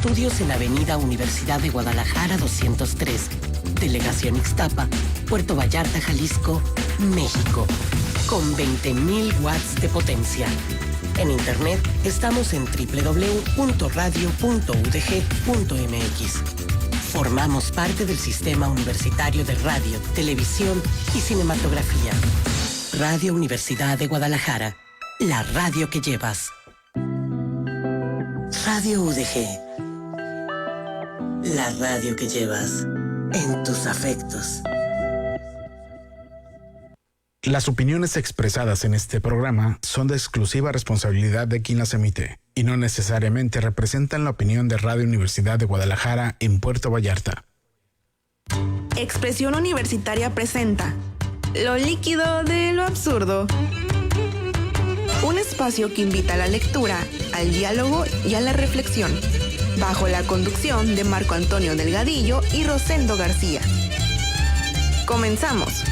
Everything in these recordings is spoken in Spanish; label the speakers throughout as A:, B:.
A: estudios en Avenida Universidad de Guadalajara 203, Delegación Ixtapa, Puerto Vallarta, Jalisco, México, con 20,000 watts de potencia. En internet estamos en www.radio.udg.mx. Formamos parte del Sistema Universitario de Radio, Televisión y Cinematografía. Radio Universidad de Guadalajara, la radio que llevas. Radio UDG, la radio que llevas en tus afectos.
B: Las opiniones expresadas en este programa son de exclusiva responsabilidad de quien las emite y no necesariamente representan la opinión de Radio Universidad de Guadalajara en Puerto Vallarta.
C: Expresión Universitaria presenta Lo líquido de lo absurdo. Un espacio que invita a la lectura, al diálogo y a la reflexión, bajo la conducción de Marco Antonio Delgadillo y Rosendo García. Comenzamos.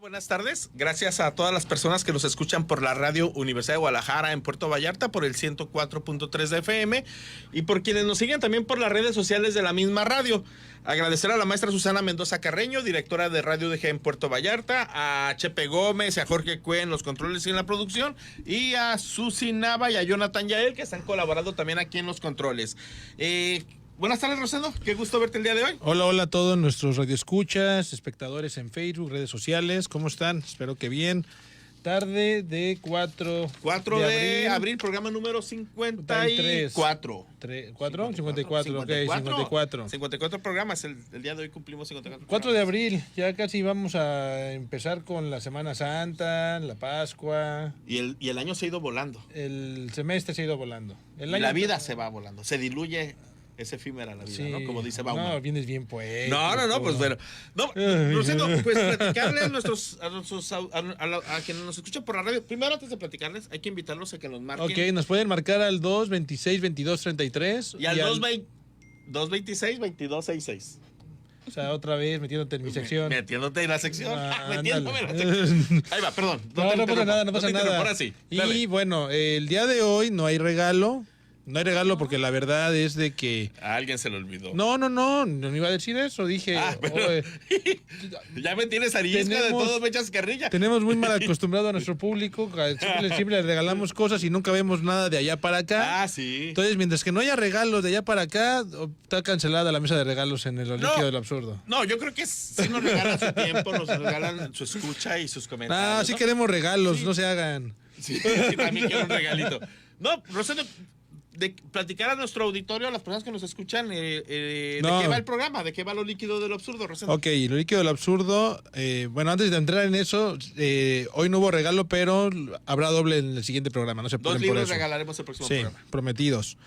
D: Buenas tardes, gracias a todas las personas que nos escuchan por la radio Universidad de Guadalajara en Puerto Vallarta por el 104.3 de FM y por quienes nos siguen también por las redes sociales de la misma radio. Agradecer a la maestra Susana Mendoza Carreño, directora de Radio UDG en Puerto Vallarta, a Chepe Gómez y a Jorge Cue en los controles y en la producción, y a Susi Nava y a Jonathan Yael, que están colaborando también aquí en los controles. Buenas tardes, Rosendo. Qué gusto verte el día de hoy.
E: Hola a todos nuestros radioescuchas, espectadores en Facebook, redes sociales. ¿Cómo están? Espero que bien. Tarde de 4
D: de abril, programa número 54.
E: ¿4? 54, ok, 54.
D: 54 programas, el día de hoy cumplimos 54
E: 4 de abril, ya casi vamos a empezar con la Semana Santa, la Pascua.
D: Y el año se ha ido volando.
E: El semestre se ha ido volando.
D: La vida se va volando, se diluye. Es efímera la vida, sí, ¿no? Como dice Bauman.
E: No, vienes bien poético.
D: No, pues bueno. No, Rosendo, pues platicarles a quienes nos escuchan por la radio. Primero, antes de platicarles, hay que invitarlos a que nos marquen.
E: Ok, nos pueden marcar al 226-2233.
D: Y al 226-2266.
E: O sea, otra vez metiéndote en mi sección.
D: Metiéndote en la sección. Metiéndome en la sección. Ahí va, perdón.
E: No pasa nada.
D: Ahora sí.
E: Y bueno, el día de hoy no hay regalo. No hay regalo porque la verdad es de que...
D: A alguien se le olvidó.
E: No iba a decir eso, dije...
D: Ya me tienes arisca de todos, me echas carrilla.
E: Tenemos muy mal acostumbrado a nuestro público, siempre le regalamos cosas y nunca vemos nada de allá para acá.
D: Ah, sí.
E: Entonces, mientras que no haya regalos de allá para acá, está cancelada la mesa de regalos en el líquido del absurdo.
D: No, yo creo que sí nos regalan su tiempo, nos regalan su escucha y sus comentarios.
E: Sí queremos regalos, sí. No se hagan.
D: Sí, también quiero un regalito. No, Rosendo... de platicar a nuestro auditorio, a las personas que nos escuchan, de qué va el programa, de qué va lo líquido del absurdo, Rosendo.
E: Ok, lo líquido del absurdo, bueno, antes de entrar en eso, hoy no hubo regalo, pero habrá doble en el siguiente programa, no se preocupen por eso.
D: 2 libros regalaremos el próximo programa.
E: Prometidos.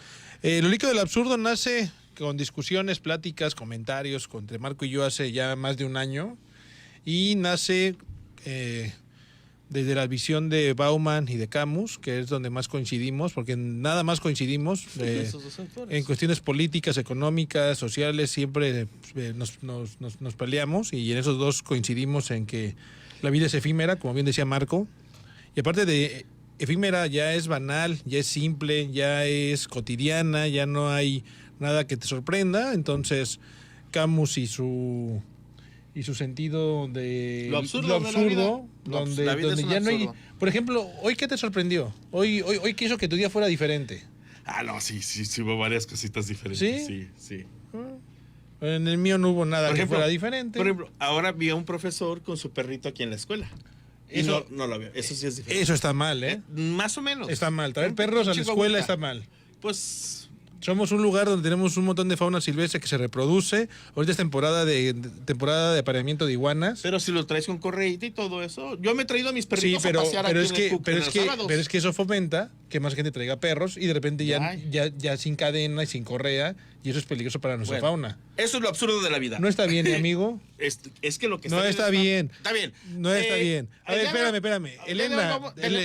E: Lo líquido del absurdo nace con discusiones, pláticas, comentarios entre Marco y yo hace ya más de un año, y nace... desde la visión de Bauman y de Camus, que es donde más coincidimos, porque nada más coincidimos en cuestiones políticas, económicas, sociales, siempre nos peleamos, y en esos dos coincidimos en que la vida es efímera, como bien decía Marco, y aparte de efímera ya es banal, ya es simple, ya es cotidiana, ya no hay nada que te sorprenda. Entonces Camus y su sentido de
D: lo absurdo
E: donde ya no hay. Por ejemplo, ¿hoy qué te sorprendió? Hoy ¿qué hizo que tu día fuera diferente?
D: No, sí, hubo varias cositas diferentes. Sí.
E: En el mío no hubo nada que fuera diferente.
D: Por ejemplo, ahora vi a un profesor con su perrito aquí en la escuela. Eso no lo veo. Eso sí es diferente.
E: Eso está mal, ¿eh?
D: Más o menos.
E: Está mal. Traer perros a la escuela está mal.
D: Pues...
E: Somos un lugar donde tenemos un montón de fauna silvestre que se reproduce. Ahorita es temporada de apareamiento de iguanas.
D: Pero si lo traes con correíta y todo eso. Yo me he traído a mis perritos a pasear aquí en el Cuc en los sábados.
E: Pero es que eso fomenta que más gente traiga perros y de repente ya sin cadena y sin correa, y eso es peligroso para nuestra fauna.
D: Eso es lo absurdo de la vida.
E: No está bien, amigo.
D: Es que lo que
E: no está bien.
D: Está bien.
E: No está bien. A ver, espérame. Elena,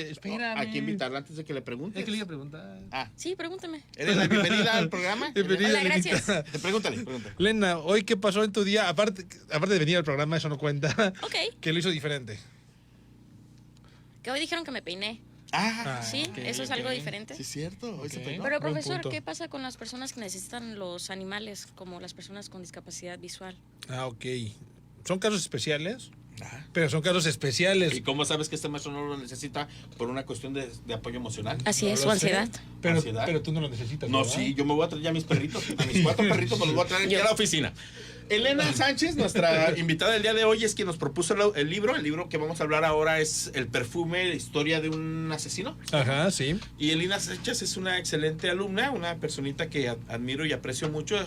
D: espérame. Hay que invitarla antes de que le pregunte.
E: ¿Qué le iba a preguntar?
F: Sí, pregúntame.
D: ¿Eres la bienvenida al programa?
F: Hola, gracias.
D: Pregúntale.
E: Elena, ¿hoy qué pasó en tu día? Aparte de venir al programa, eso no cuenta.
F: Ok.
E: ¿Qué lo hizo diferente?
F: Que hoy dijeron que me peiné. Sí,
D: ok,
F: eso es algo diferente.
D: Sí, es cierto. Hoy se pegó.
F: Pero,
E: Buen
F: profesor,
E: punto.
F: ¿qué pasa con las personas que necesitan los animales, como las personas con discapacidad visual?
E: Ok. Son casos especiales,
D: Ah.
E: pero son casos especiales.
D: ¿Y cómo sabes que este maestro no lo necesita por una cuestión de apoyo emocional?
F: Así
E: No
F: es,
E: lo
F: su
E: sé,
F: ansiedad.
E: Pero, pero tú no lo necesitas.
D: No,
E: ¿verdad?
D: sí, yo me voy a traer ya a mis perritos, a mis 4 perritos, me los voy a traer aquí a la oficina. Elena Sánchez, nuestra invitada del día de hoy, es quien nos propuso el libro. El libro que vamos a hablar ahora es El perfume, la historia de un asesino.
E: Ajá, sí.
D: Y Elena Sánchez es una excelente alumna, una personita que admiro y aprecio mucho,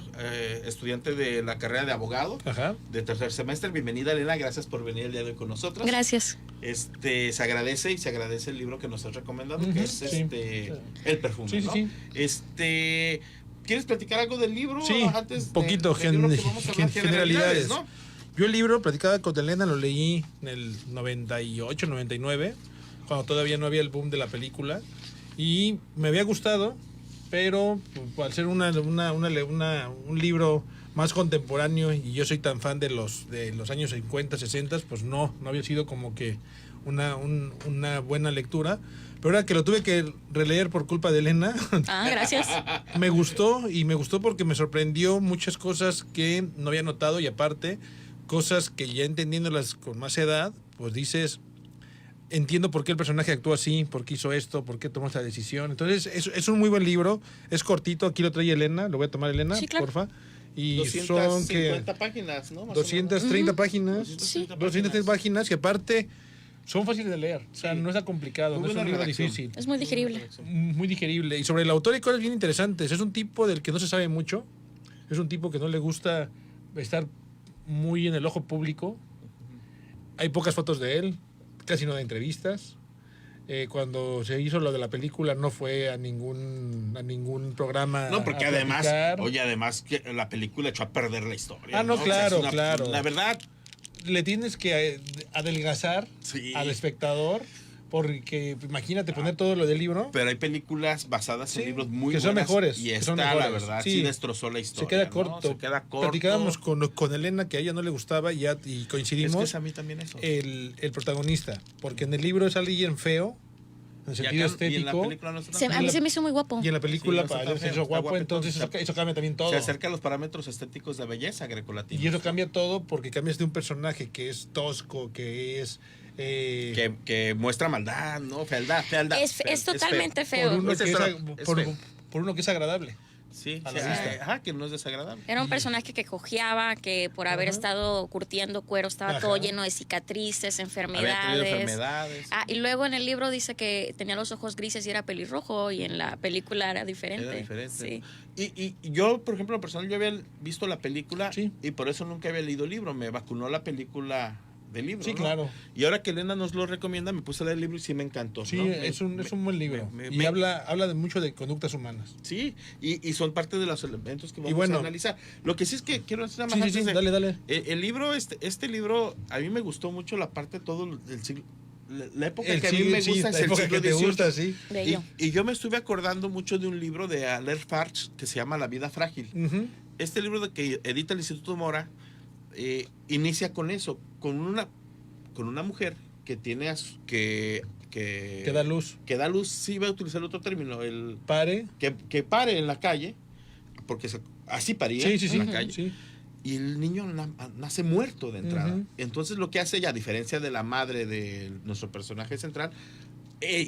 D: estudiante de la carrera de abogado,
E: Ajá.
D: de tercer semestre. Bienvenida, Elena, gracias por venir el día de hoy con nosotros.
F: Gracias.
D: Se agradece el libro que nos has recomendado,
E: Ujú,
D: que es
E: sí.
D: El perfume,
E: Sí, sí,
D: ¿no?
E: sí.
D: ¿Quieres platicar algo del libro?
E: Sí,
D: antes
E: un poquito,
D: del libro que vamos a hablar?
E: generalidades.
D: ¿No?
E: Yo el libro, platicaba con Elena, lo leí en el 98, 99, cuando todavía no había el boom de la película. Y me había gustado, pero pues, al ser un libro más contemporáneo y yo soy tan fan de los años 50, 60, pues no había sido como que una buena lectura. Pero ahora que lo tuve que releer por culpa de Elena,
F: Ah, gracias.
E: me gustó porque me sorprendió muchas cosas que no había notado y aparte cosas que ya entendiéndolas con más edad, pues dices, entiendo por qué el personaje actuó así, por qué hizo esto, por qué tomó esta decisión. Entonces es un muy buen libro, es cortito, aquí lo trae Elena, lo voy a tomar Elena,
F: Sí, claro.
E: porfa. Y
D: 250 páginas, ¿no? Más o
E: 230 páginas,
F: Sí.
E: 230 páginas y aparte son fáciles de leer, o sea,
D: Sí.
E: no está complicado,
D: Muy
E: no es un
D: buena
E: libro
D: redacción.
E: difícil.
F: Es muy digerible.
E: Muy digerible. Y sobre el autor hay cosas bien interesantes. Es un tipo del que no se sabe mucho. Es un tipo que no le gusta estar muy en el ojo público. Hay pocas fotos de él, casi no de entrevistas. Cuando se hizo lo de la película no fue a ningún programa.
D: No, porque
E: a
D: además,
E: platicar.
D: que la película echó a perder la historia.
E: Ah, no,
D: O sea,
E: claro,
D: es
E: claro.
D: La verdad,
E: Le tienes que adelgazar
D: Sí.
E: al espectador, porque imagínate poner todo lo del libro.
D: pero hay películas basadas
E: Sí,
D: en libros muy
E: que son
D: buenas,
E: mejores,
D: y
E: que
D: esta,
E: son
D: la
E: mejores.
D: verdad,
E: Sí.
D: sí destrozó la historia.
E: Se queda
D: ¿no?
E: corto.
D: Se queda corto.
E: Platicábamos con Elena que a ella no le gustaba y
D: Es
E: coincidimos
D: que es a mí también eso.
E: el protagonista. Porque en el libro es alguien feo, en el
D: Y
E: sentido
D: acá- y en la
E: estético.
D: película no está tan
F: A mí
D: feo.
F: se me hizo muy guapo.
E: Y en la película
D: Sí, no está
E: para
D: tan
E: él se
D: feo,
E: hizo
D: está
E: guapo,
D: guapo,
E: entonces
D: entonces
E: eso cambia también todo.
D: Se acerca a los parámetros estéticos de belleza grecolatinos.
E: Y eso cambia todo porque cambias de un personaje que es tosco, que es...
D: Que muestra maldad, ¿no? Fealdad.
F: Es totalmente feo.
E: por, uno
D: Es
E: que es,
D: eso,
E: ag-
D: es
E: por-
D: feo.
E: por uno que es agradable.
D: Sí,
E: a
D: sí,
E: la vista.
D: ajá, que no es desagradable.
F: Era un personaje que cojeaba, que por haber
E: Ajá.
F: estado curtiendo cuero estaba
E: Ajá.
F: todo lleno de cicatrices,
D: Había tenido
F: enfermedades.
D: enfermedades.
F: Ah, y luego en el libro dice que tenía los ojos grises y era pelirrojo, y en la película era diferente.
D: Era diferente.
F: Sí.
D: Y yo, por ejemplo, en lo personal, yo había visto la película
E: Sí.
D: y por eso nunca había leído el libro. Me vacunó la película del libro.
E: Sí,
D: ¿no?
E: claro.
D: Y ahora que Elena nos lo recomienda, me puse a leer el libro y sí me encantó.
E: Sí,
D: ¿no?
E: es un buen libro. Y
D: me-
E: habla de mucho de conductas humanas.
D: Sí, y son parte de los elementos que vamos
E: bueno.
D: a analizar. Lo que sí es que quiero decir nada más
E: Sí,
D: antes
E: sí,
D: de-
E: dale.
D: El libro, este libro, a mí me gustó mucho la parte todo del siglo. La época que a mí me gusta es
E: la
D: el
E: época
D: siglo
E: que te
D: XVIII.
E: gusta, sí.
F: Bello.
D: Y yo me estuve acordando mucho de un libro de Alain Farge que se llama La vida frágil.
E: Ujú.
D: Este libro de que edita el Instituto Mora inicia con eso, con una mujer que tiene que
E: Da luz.
D: que da luz, sí voy a utilizar otro término, el
E: Pare.
D: que pare en la calle, porque así paría
E: Sí, sí, sí.
D: en la calle,
E: Sí.
D: y el niño nace muerto de entrada.
E: Ujú.
D: Entonces lo que hace ella, a diferencia de la madre de nuestro personaje central,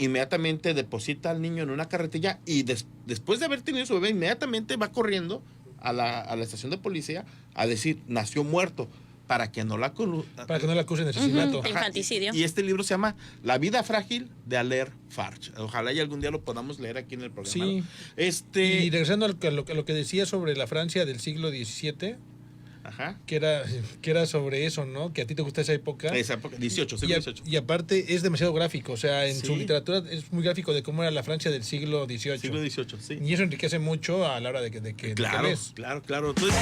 D: inmediatamente deposita al niño en una carretilla y después de haber tenido su bebé, inmediatamente va corriendo a la estación de policía a decir, nació muerto, para que no la
E: Para que no la acusen de asesinato.
F: Ujú. Infanticidio.
D: Y este libro se llama La vida frágil de Alain Farge. Ojalá y algún día lo podamos leer aquí en el programa.
E: Sí.
D: ¿No?
E: Y regresando a lo que decía sobre la Francia del siglo XVII,
D: Ajá.
E: que era sobre eso, ¿no? Que a ti te gusta esa época.
D: Esa época, 18, siglo 18.
E: Y aparte es demasiado gráfico, o sea, en
D: Sí.
E: su literatura es muy gráfico de cómo era la Francia del siglo XVIII.
D: Siglo 18, sí.
E: Y eso enriquece mucho a la hora de que
D: Claro,
E: lees.
D: claro. Entonces,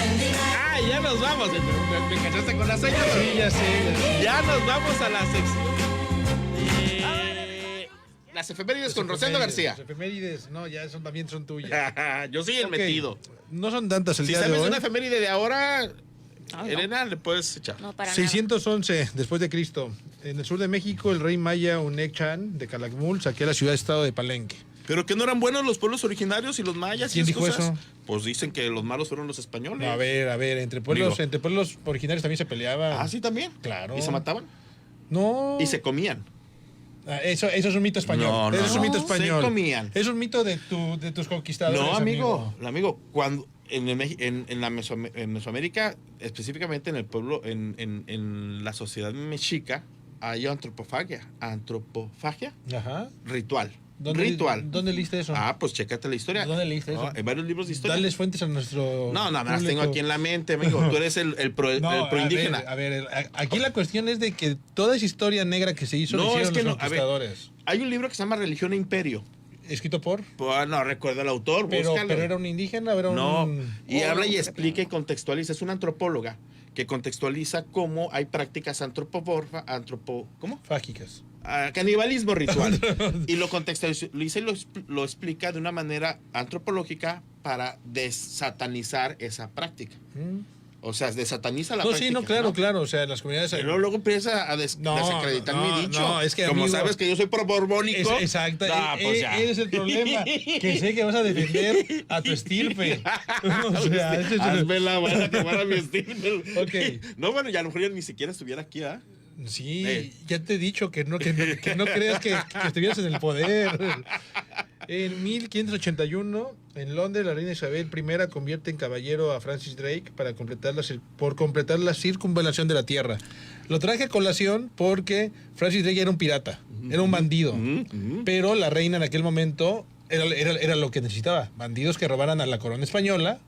D: ya nos vamos. Me cachaste con la seña.
E: Sí, ya sé.
D: Ya nos vamos a la sección. Las efemérides con Rosendo García.
E: Las efemérides, no, ya también son tuyas.
D: Yo soy el
E: Ok,
D: metido.
E: No son tantas el
D: Si
E: día de
D: sabes de
E: hoy.
D: una efeméride de ahora,
F: No, no.
D: Elena, le puedes echar.
F: No, para nada.
E: 611 después de Cristo. En el sur de México, el rey maya Unechan de Calakmul saquea la ciudad-estado de Palenque.
D: Pero que no eran buenos los pueblos originarios y los mayas.
E: ¿Quién
D: y
E: dijo
D: cosas.
E: eso?
D: Pues dicen que los malos fueron los españoles.
E: No, a ver, entre pueblos originarios también se peleaban.
D: Ah, sí, también.
E: Claro.
D: ¿Y se mataban?
E: No.
D: Y se comían.
E: Eso es un mito español.
D: No,
E: Eso es un mito
D: se
E: español.
D: comían.
E: Es un mito de tus conquistadores.
D: No, amigo, cuando en Mesoamérica, específicamente en el pueblo, en la sociedad mexica, hay antropofagia.
E: Ajá.
D: Ritual.
E: Ritual. ¿Dónde leíste eso?
D: Ah, pues chécate la historia.
E: ¿Dónde leíste eso?
D: Hay varios libros de historia.
E: Dales fuentes a nuestro.
D: No, me las tengo aquí en la mente, amigo. Tú eres el proindígena.
E: A ver, aquí la cuestión es de que toda esa historia negra que se hizo
D: No,
E: lo
D: es
E: hicieron
D: que
E: los
D: no. A ver,
E: conquistadores.
D: hay un libro que se llama Religión e Imperio.
E: ¿Escrito por?
D: Pues no recuerdo el autor, búscalo.
E: Pero era un indígena, o era
D: No,
E: un.
D: y habla y explica y contextualiza. Es una antropóloga que contextualiza cómo hay prácticas ¿cómo?
E: Fágicas.
D: Canibalismo ritual. Y lo contextualiza y lo explica de una manera antropológica para desatanizar esa práctica. O sea, desataniza la práctica.
E: Sí, claro. O sea, las comunidades.
D: Pero luego empieza a desacreditar mi dicho.
E: No, es que,
D: como
E: amigo,
D: sabes que yo soy pro borbónico.
E: Exacto.
D: Pues ya.
E: Ese es el problema. Que sé que vas a defender a tu estirpe. O sea, ese es
D: hazme la buena que fuera mi estirpe.
E: Ok.
D: No, bueno, ya a lo mejor ya ni siquiera estuviera aquí, ¿ah?
E: Sí, ya te he dicho que no creas que estuvieras en el poder. En 1581, en Londres, la reina Isabel I convierte en caballero a Francis Drake por completar la circunvalación de la Tierra. Lo traje a colación porque Francis Drake era un pirata, era un bandido, pero la reina en aquel momento era lo que necesitaba, bandidos que robaran a la corona española.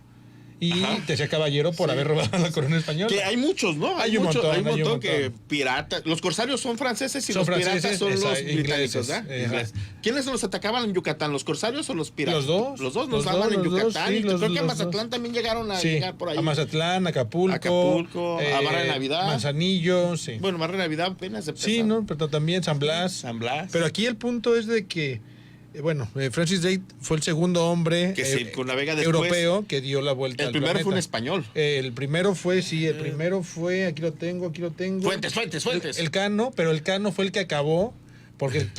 E: Y te hacía caballero por haber robado la corona española.
D: Que hay muchos, ¿no?
E: Hay un montón
D: que piratas. Los corsarios son franceses y los piratas son los británicos, ¿eh? ¿Quiénes los atacaban en Yucatán? ¿Los corsarios o los piratas?
E: Los dos
D: nos daban en Yucatán.
E: Sí,
D: y creo que a Mazatlán también llegaron a llegar por ahí.
E: A Mazatlán, Acapulco,
D: a Barra de Navidad.
E: Manzanillo, sí.
D: Bueno, Barra de Navidad apenas empezó.
E: Sí, ¿no? Pero también San Blas. Pero aquí el punto es de que Francis Drake fue el segundo hombre
D: que circunnavega después,
E: europeo que dio la vuelta al planeta.
D: El primero fue un español.
E: El primero fue, aquí lo tengo.
D: Fuentes.
E: El Cano, pero el Cano fue el que acabó, porque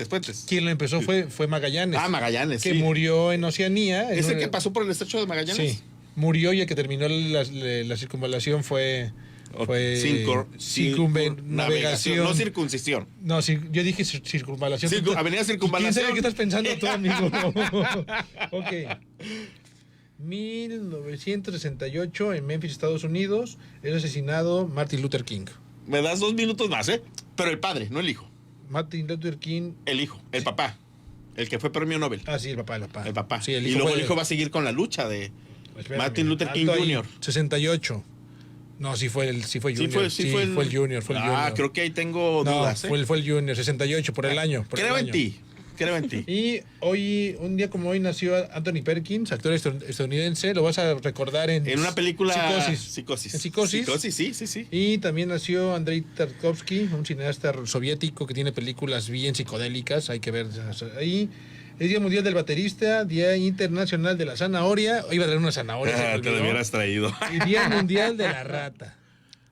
D: Fuentes.
E: Quien lo empezó fue Magallanes.
D: Magallanes,
E: que murió en Oceanía.
D: ¿Es el que pasó por el estrecho de Magallanes?
E: Sí, murió y el que terminó la circunvalación fue circunnavegación.
D: No circuncisión.
E: No, yo dije circunvalación.
D: Avenida Circunvalación.
E: ¿Quién sabe qué estás pensando tú, amigo? Ok. 1968, en Memphis, Estados Unidos, es asesinado Martin Luther King.
D: Me das 2 minutos más, ¿eh? Pero el padre, no el hijo.
E: Martin Luther King.
D: El hijo, el papá. El que fue premio Nobel.
E: Ah, sí, el papá.
D: El papá.
E: Sí, el
D: hijo y luego el hijo va a seguir con la lucha de Martin Luther King Jr.
E: 68. No, sí fue Junior. Fue el Junior.
D: Creo que ahí tengo dudas.
E: Fue el Junior, 68, por el año.
D: Creo en ti.
E: Y un día como hoy, nació Anthony Perkins, actor estadounidense. Lo vas a recordar en
D: una película
E: Psicosis. En
D: Psicosis, sí.
E: Y también nació Andrei Tarkovsky, un cineasta soviético que tiene películas bien psicodélicas. Hay que ver ahí. Es Día Mundial del Baterista, Día Internacional de la Zanahoria. Iba a traer una zanahoria.
D: Te lo hubieras traído.
E: Y Día Mundial de la Rata.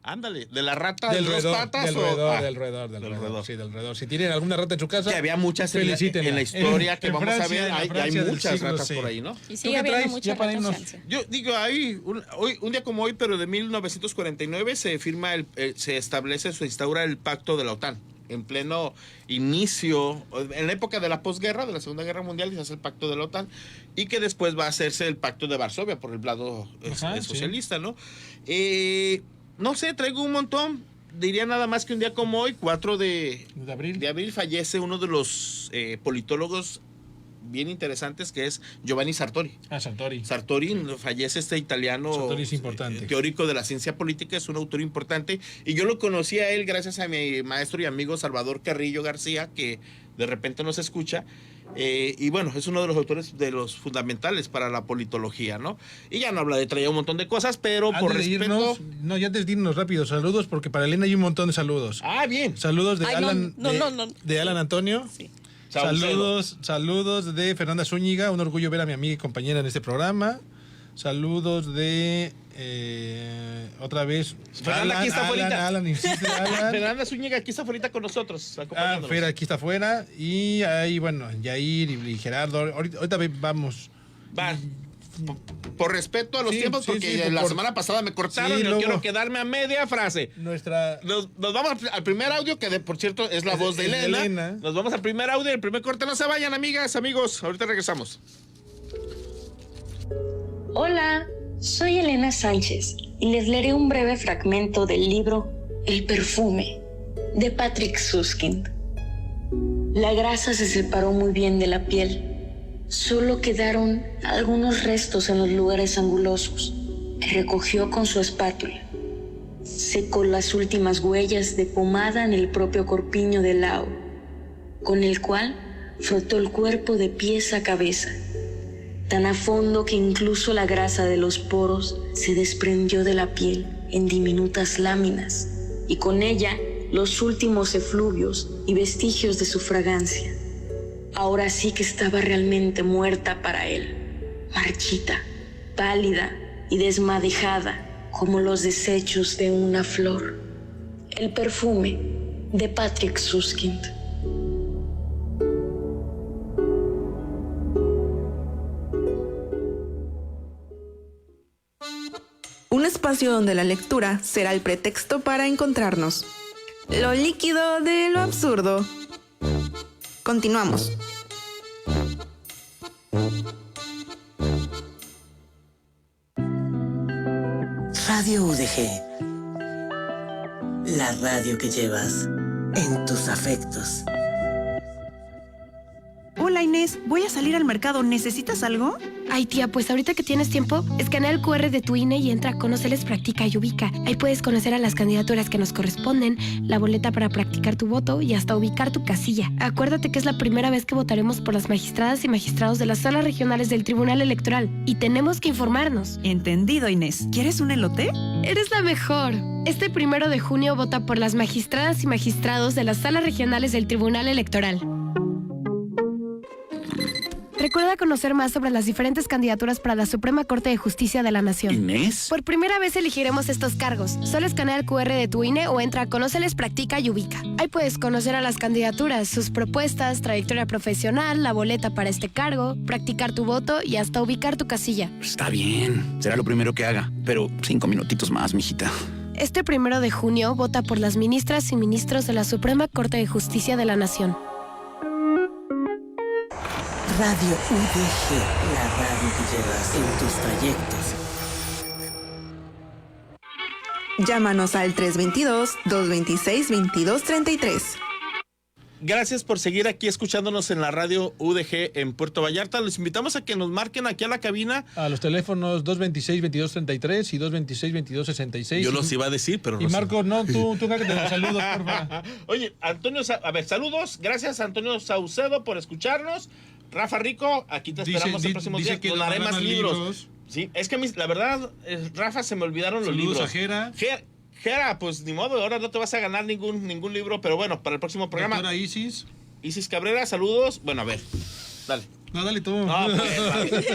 D: Ándale, ¿de la rata
E: del
D: de dos patas?
E: Del roedor. Sí, del roedor. Si tienen alguna rata en su casa,
D: que había muchas en la historia que vamos a ver. Hay muchas ratas por ahí, ¿no?
F: Y sigue habiendo muchas ratas.
D: Yo digo, un día como hoy, pero de 1949, se establece, se instaura el pacto de la OTAN. En pleno inicio, en la época de la posguerra, de la Segunda Guerra Mundial, se hace el pacto de la OTAN y que después va a hacerse el pacto de Varsovia por el lado socialista, ¿no? No sé, traigo un montón. Diría nada más que un día como hoy, 4 de abril, fallece uno de los politólogos bien interesantes, que es Giovanni Sartori. Sartori fallece, este italiano.
E: Sartori es importante.
D: Teórico de la ciencia política, es un autor importante. Y yo lo conocí a él gracias a mi maestro y amigo Salvador Carrillo García, que de repente nos escucha. Y bueno, es uno de los autores de los fundamentales para la politología, ¿no? Y ya no habla traía un montón de cosas, pero por respeto...
E: antes de irnos rápido, saludos, porque para Elena hay un montón de saludos.
D: Ah, bien.
E: Saludos de Alan.
F: No.
E: De Alan Antonio.
F: Sí.
E: Saludos de Fernanda Zúñiga, un orgullo ver a mi amiga y compañera en este programa. Saludos de otra vez.
D: Fernanda aquí está afuera.
E: Alan, insiste, Alan.
D: Fernanda Zúñiga aquí está afuera con nosotros, acompañándonos.
E: Fer aquí está afuera. Y ahí, bueno, Yair y Gerardo. Ahorita vamos.
D: Va. Por respeto a los tiempos, porque la semana pasada me cortaron y no quiero quedarme a media frase. Nos vamos al primer audio, que por cierto es la voz de Elena. Nos vamos al primer audio, el primer corte. No se vayan, amigas, amigos. Ahorita regresamos.
G: Hola, soy Elena Sánchez y les leeré un breve fragmento del libro El perfume, de Patrick Suskind. La grasa se separó muy bien de la piel. Solo quedaron algunos restos en los lugares angulosos, que recogió con su espátula. Secó las últimas huellas de pomada en el propio corpiño de Lao, con el cual frotó el cuerpo de pies a cabeza, tan a fondo que incluso la grasa de los poros se desprendió de la piel en diminutas láminas, y con ella los últimos efluvios y vestigios de su fragancia. Ahora sí que estaba realmente muerta para él, marchita, pálida y desmadejada como los desechos de una flor. El perfume, de Patrick Suskind.
C: Un espacio donde la lectura será el pretexto para encontrarnos. Lo líquido de lo absurdo. Continuamos.
A: Radio UDG. La radio que llevas en tus afectos.
H: Hola Inés, voy a salir al mercado. ¿Necesitas algo?
I: Ay tía, pues ahorita que tienes tiempo, escanea el QR de tu INE y entra a Conoceles, Practica y Ubica. Ahí puedes conocer a las candidaturas que nos corresponden, la boleta para practicar tu voto y hasta ubicar tu casilla. Acuérdate que es la primera vez que votaremos por las magistradas y magistrados de las salas regionales del Tribunal Electoral y tenemos que informarnos.
H: Entendido, Inés. ¿Quieres un elote?
I: Eres la mejor. Este 1 de junio vota por las magistradas y magistrados de las salas regionales del Tribunal Electoral. Recuerda conocer más sobre las diferentes candidaturas para la Suprema Corte de Justicia de la Nación.
J: ¿Inés?
I: Por primera vez elegiremos estos cargos. Solo escanea el QR de tu INE o entra a Conoceles, Practica y Ubica. Ahí puedes conocer a las candidaturas, sus propuestas, trayectoria profesional, la boleta para este cargo, practicar tu voto y hasta ubicar tu casilla.
J: Está bien, será lo primero que haga, pero 5 minutitos más, mijita.
I: Este 1 de junio vota por las ministras y ministros de la Suprema Corte de Justicia de la Nación.
A: Radio UDG, la radio que llevas en tus trayectos.
C: Llámanos al 322-226-2233.
D: Gracias por seguir aquí escuchándonos en la radio UDG en Puerto Vallarta. Los invitamos a que nos marquen aquí a la cabina.
E: A los teléfonos 226-2233 y 226-2266.
D: Yo los iba a decir, pero no.
E: Y Marco, no, tú que te los saludos, porfa.
D: Oye, Antonio, a ver, saludos. Gracias, Antonio Saucedo, por escucharnos. Rafa Rico, aquí te esperamos el próximo día. Donaré más libros. Sí, es que la verdad, Rafa, se me olvidaron los libros.
E: Saludos a Jera.
D: Jera, pues ni modo, ahora no te vas a ganar ningún libro, pero bueno, para el próximo programa.
E: Doctora Isis
D: Cabrera, saludos. Bueno, a ver, dale.
E: No, dale tú.
D: No, pues,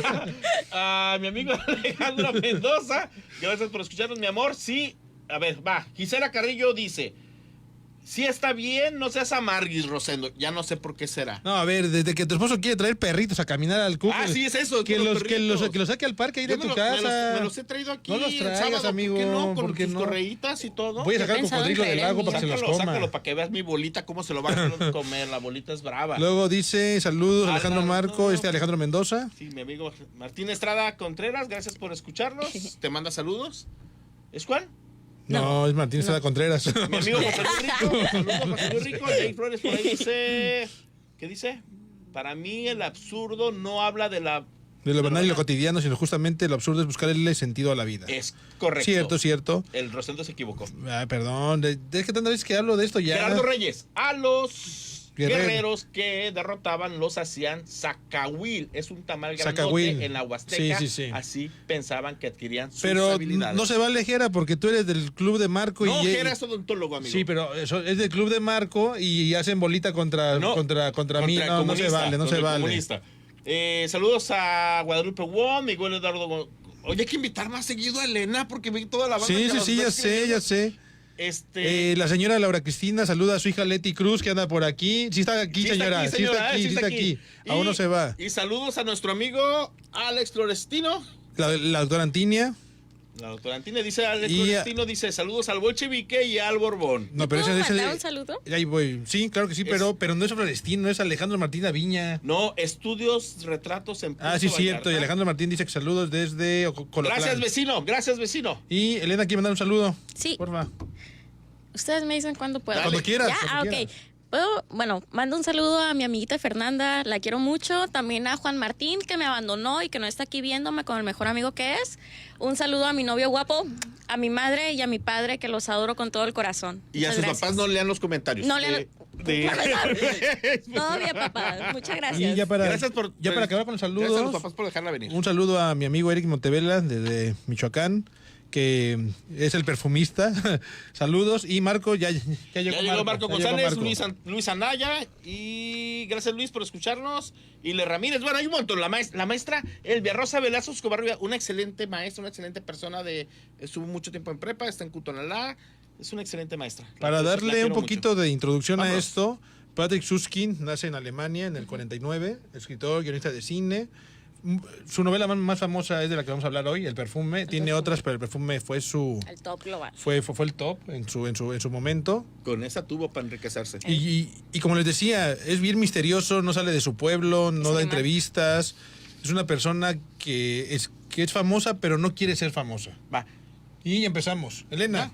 D: a mi amigo Alejandro Mendoza, gracias por escucharnos, mi amor. Sí, a ver, va. Gisela Carrillo dice: sí está bien, no seas amarguis, Rosendo. Ya no sé por qué será.
E: No, a ver, desde que tu esposo quiere traer perritos a caminar al cuco.
D: Ah, sí, es eso.
E: Que los saque al parque ahí de tu casa.
D: Me los he traído aquí.
E: No los traigas, sábado, amigo.
D: ¿por qué no? Con tus correitas y todo.
E: Voy a sacar el cocodrilo del lago para que se los coma.
D: Sácalo para que veas mi bolita, cómo se lo van a comer. La bolita es brava.
E: Luego dice, saludos, Alejandro Marco, Alejandro Mendoza.
D: Sí, mi amigo Martín Estrada Contreras, gracias por escucharnos. Te manda saludos. ¿Es cuál?
E: No, es Martín Estrada Contreras.
D: Mi amigo José Luis Rico. Saludos, José Luis Rico. Jay Flores por ahí dice... ¿Qué dice? Para mí el absurdo no habla de lo
E: banal y lo cotidiano, sino justamente lo absurdo es buscarle sentido a la vida.
D: Es correcto.
E: Cierto.
D: El Rosendo se equivocó.
E: Perdón, es que tantas veces que hablo de esto ya.
D: Gerardo Reyes, a los guerreros que derrotaban los hacían zacahuil. Es un tamal grandote en la Huasteca.
E: Sí.
D: Así pensaban que adquirían sus
E: Pero
D: habilidades.
E: no se vale, Jera, porque tú eres del club de Marco.
D: No, Jera es odontólogo, amigo.
E: Sí, pero es del club de Marco y hacen bolita contra mí. No se vale.
D: Saludos a Guadalupe Wong, Miguel Eduardo Oye, hay que invitar más seguido a Elena porque vi toda la banda.
E: Sí, ya sé. La señora Laura Cristina saluda a su hija Leti Cruz, que anda por aquí. Sí está aquí, señora. Sí está aquí. Aún no se va.
D: Y saludos a nuestro amigo Alex Florestino.
E: La doctora Antinia.
D: La doctora Antinia dice, Alex Florestino dice, saludos al bolchevique y al Borbón.
E: No, pero
F: ¿Puedo mandar un saludo?
E: Ahí voy. Sí, claro que sí, pero no es Florestino, es Alejandro Martín Aviña.
D: No, estudios, retratos en Puerto
E: sí,
D: Vallarta.
E: cierto. Y Alejandro Martín dice que saludos desde Colotlán.
D: Gracias, vecino.
E: Y Elena quiere mandar un saludo.
F: Sí.
E: Porfa.
F: Ustedes me dicen cuándo puedo.
E: Cuando quieras.
F: Ok. Mando un saludo a mi amiguita Fernanda, la quiero mucho. También a Juan Martín, que me abandonó y que no está aquí viéndome con el mejor amigo que es. Un saludo a mi novio guapo, a mi madre y a mi padre, que los adoro con todo el corazón.
D: Y
F: muchas
D: a sus
F: gracias.
D: papás no lean los comentarios.
F: No lean. Todo bien, papá. Muchas gracias.
E: Y ya para
D: Pues,
E: acabar con los saludos.
D: Gracias a los papás por dejarla venir.
E: Un saludo a mi amigo Eric Montevela, desde Michoacán, que es el perfumista. Saludos. Y Marco, ya llegó
D: Marco González, Luis Anaya. Y gracias, Luis, por escucharnos. Y Le Ramírez. Bueno, hay un montón. La maestra Elvia Rosa Velasco Escobar, una excelente maestra, una excelente persona. Estuvo mucho tiempo en prepa, está en Cutonalá. Es una excelente maestra.
E: Para darle un poquito de introducción a esto, Patrick Süskind nace en Alemania en el 49, escritor, guionista de cine. Su novela más famosa es de la que vamos a hablar hoy, El perfume. Tiene otras, pero El perfume fue
F: el top global.
E: Fue el top en su momento.
D: Con esa tuvo para enriquecerse.
E: Y como les decía, es bien misterioso, no sale de su pueblo, no da entrevistas. Es una persona que es famosa, pero no quiere ser famosa.
D: Va.
E: Y empezamos. Elena,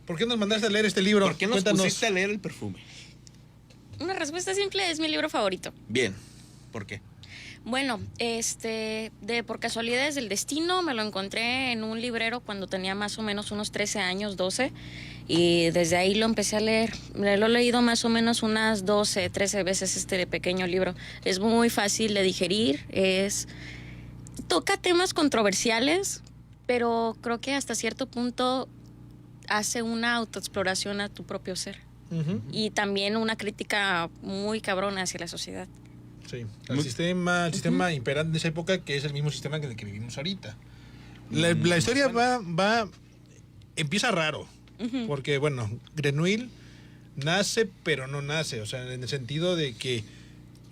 E: ¿por qué nos mandaste a leer este libro?
D: ¿Por qué nos pusiste a leer El perfume?
F: Una respuesta simple, es mi libro favorito.
D: Bien. ¿Por qué?
F: Bueno, por casualidades del destino me lo encontré en un librero cuando tenía más o menos unos 13 años, 12, y desde ahí lo empecé a leer. Lo he leído más o menos unas 12, 13 veces este pequeño libro. Es muy fácil de digerir, toca temas controversiales, pero creo que hasta cierto punto hace una autoexploración a tu propio ser. Y también una crítica muy cabrona hacia la sociedad.
E: Sí, el sistema imperante de esa época, que es el mismo sistema que el que vivimos ahorita. La historia empieza raro, porque bueno, Grenouille nace pero no nace, o sea, en el sentido de que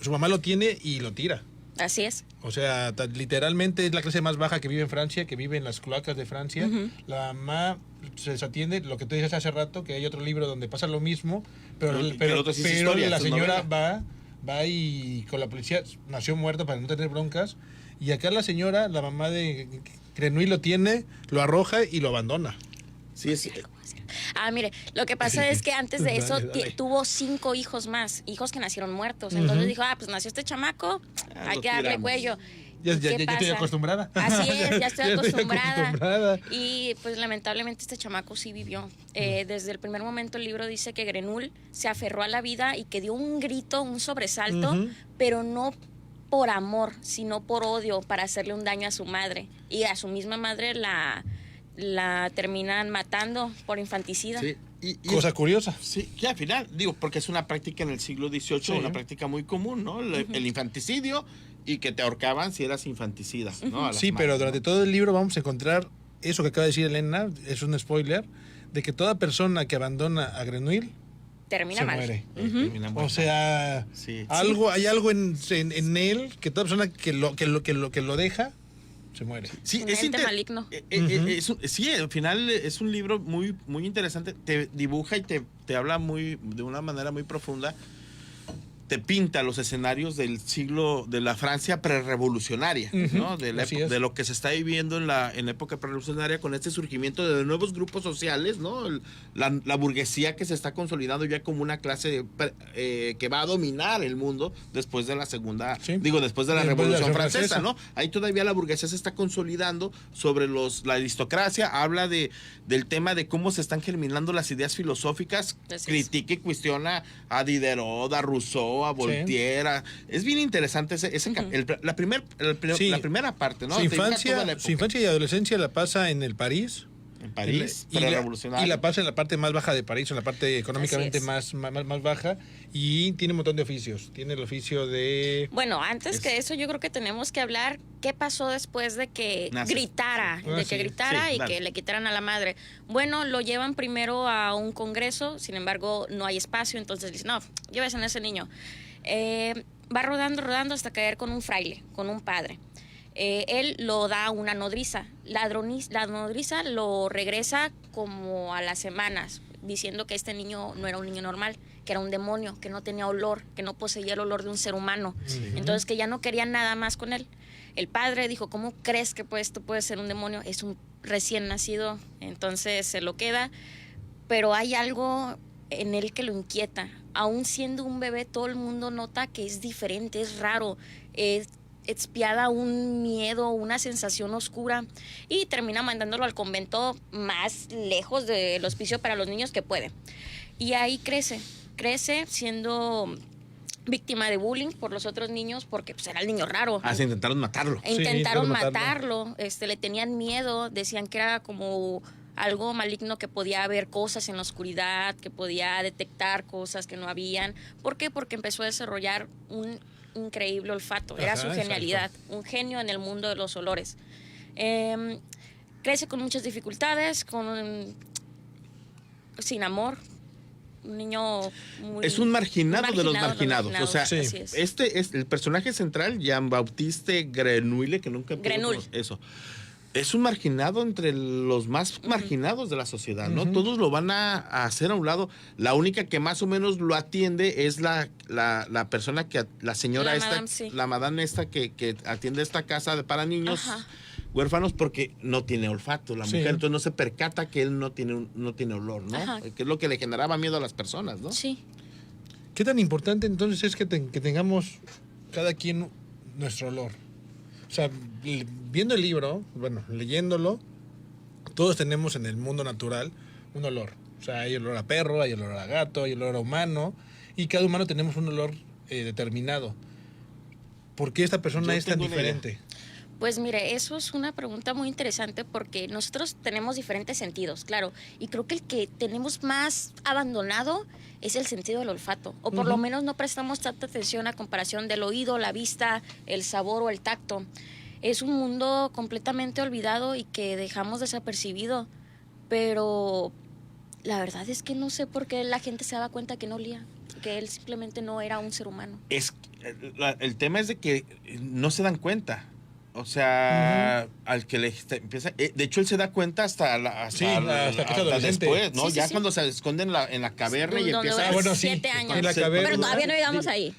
E: su mamá lo tiene y lo tira.
F: Así es.
E: O sea, literalmente es la clase más baja que vive en Francia, que vive en las cloacas de Francia. La mamá se desatiende, lo que tú dices hace rato, que hay otro libro donde pasa lo mismo, pero la señora va y con la policía nació muerto para no tener broncas. Y acá la señora, la mamá de Grenouille, lo tiene, lo arroja y lo abandona.
D: Sí, sí.
F: Mire, lo que pasa es que antes de eso tuvo 5 hijos más, hijos que nacieron muertos. Entonces dijo, pues nació este chamaco, hay que darle cuello.
E: Ya estoy acostumbrada.
F: Así es, ya estoy acostumbrada. Y pues lamentablemente este chamaco sí vivió. Desde el primer momento el libro dice que Grenouille se aferró a la vida y que dio un grito, un sobresalto, pero no por amor, sino por odio, para hacerle un daño a su madre. Y a su misma madre la terminan matando por infanticida.
D: Sí.
E: Cosa curiosa.
D: Sí, que al final, porque es una práctica en el siglo XVIII, una práctica muy común, ¿no? El infanticidio, y que te ahorcaban si eras infanticida, ¿no?
E: Sí, pero durante todo el libro vamos a encontrar eso que acaba de decir Elena, es un spoiler, de que toda persona que abandona a Grenouille
F: termina mal.
E: Muere. O sea, hay algo en él, que toda persona que lo deja se muere.
F: Sí, es maligno.
D: Sí, al final es un libro muy, muy interesante. Te dibuja y te habla de una manera muy profunda. Te pinta los escenarios del siglo de la Francia prerrevolucionaria, ¿no? De lo que se está viviendo en la época prerrevolucionaria, con este surgimiento de nuevos grupos sociales, ¿no? La burguesía que se está consolidando ya como una clase que va a dominar el mundo después de la después de la Revolución Francesa, ¿no? Ahí todavía la burguesía se está consolidando sobre la aristocracia, habla del tema de cómo se están germinando las ideas filosóficas, critica y cuestiona a Diderot, a Rousseau, a Voltaire. Es bien interesante la primera parte, ¿no?
E: Su infancia y adolescencia la pasa en el París
D: En París,
E: y
D: revolucionario.
E: La Paz en la parte más baja de París, en la parte económicamente más baja, y tiene un montón de oficios. Tiene el oficio de...
F: Bueno, antes que eso, yo creo que tenemos que hablar qué pasó después de que gritara, y que le quitaran a la madre. Bueno, lo llevan primero a un congreso, sin embargo, no hay espacio, entonces dicen, no, llévesen a ese niño. Va rodando hasta caer con un fraile, con un padre. Él lo da a una nodriza. La nodriza lo regresa como a las semanas, diciendo que este niño no era un niño normal, que era un demonio, que no tenía olor, que no poseía el olor de un ser humano. Entonces que ya no quería nada más con él. El padre dijo, ¿cómo crees que esto puede ser un demonio? Es un recién nacido. Entonces se lo queda, pero hay algo en él que lo inquieta. Aún siendo un bebé, todo el mundo nota que es diferente, es raro, expiada un miedo, una sensación oscura, y termina mandándolo al convento más lejos del hospicio para los niños que puede. Y ahí crece siendo víctima de bullying por los otros niños, porque pues, era el niño raro.
D: Se intentaron matarlo.
F: Intentaron matarlo. Le tenían miedo, decían que era como algo maligno, que podía haber cosas en la oscuridad, que podía detectar cosas que no habían. ¿Por qué? Porque empezó a desarrollar un increíble olfato. Era su genialidad, un genio en el mundo de los olores. Crece con muchas dificultades, sin amor. Un niño muy...
D: Es un marginado de los marginados. O sea,
F: es.
D: este es el personaje central, Jean-Baptiste Grenouille, que nunca... Eso. Es un marginado entre los más marginados de la sociedad, ¿no? Todos lo van a hacer a un lado. La única que más o menos lo atiende es la persona que, la señora la madame esta que atiende esta casa para niños huérfanos, porque no tiene olfato la mujer, entonces no se percata que él no tiene olor, ¿no? Que es lo que le generaba miedo a las personas, ¿no?
F: Sí.
E: ¿Qué tan importante entonces es que tengamos cada quien nuestro olor? O sea, viendo el libro, bueno, leyéndolo, todos tenemos en el mundo natural un olor. O sea, hay olor a perro, hay olor a gato, hay olor a humano, y cada humano tenemos un olor determinado. ¿Por qué esta persona es tan diferente?
F: Pues mire, eso es una pregunta muy interesante, porque nosotros tenemos diferentes sentidos, claro, y creo que el que tenemos más abandonado es el sentido del olfato, o por lo menos no prestamos tanta atención a comparación del oído, la vista, el sabor o el tacto. Es un mundo completamente olvidado y que dejamos desapercibido, pero la verdad es que no sé por qué la gente se daba cuenta que no olía, que él simplemente no era un ser humano.
D: El tema es de que no se dan cuenta. O sea, al que le empieza... de hecho, él se da cuenta hasta después, ¿no? Cuando se esconde en la caverna y empieza...
F: 7 años.
E: En la caverna.
F: Pero todavía no llegamos ahí.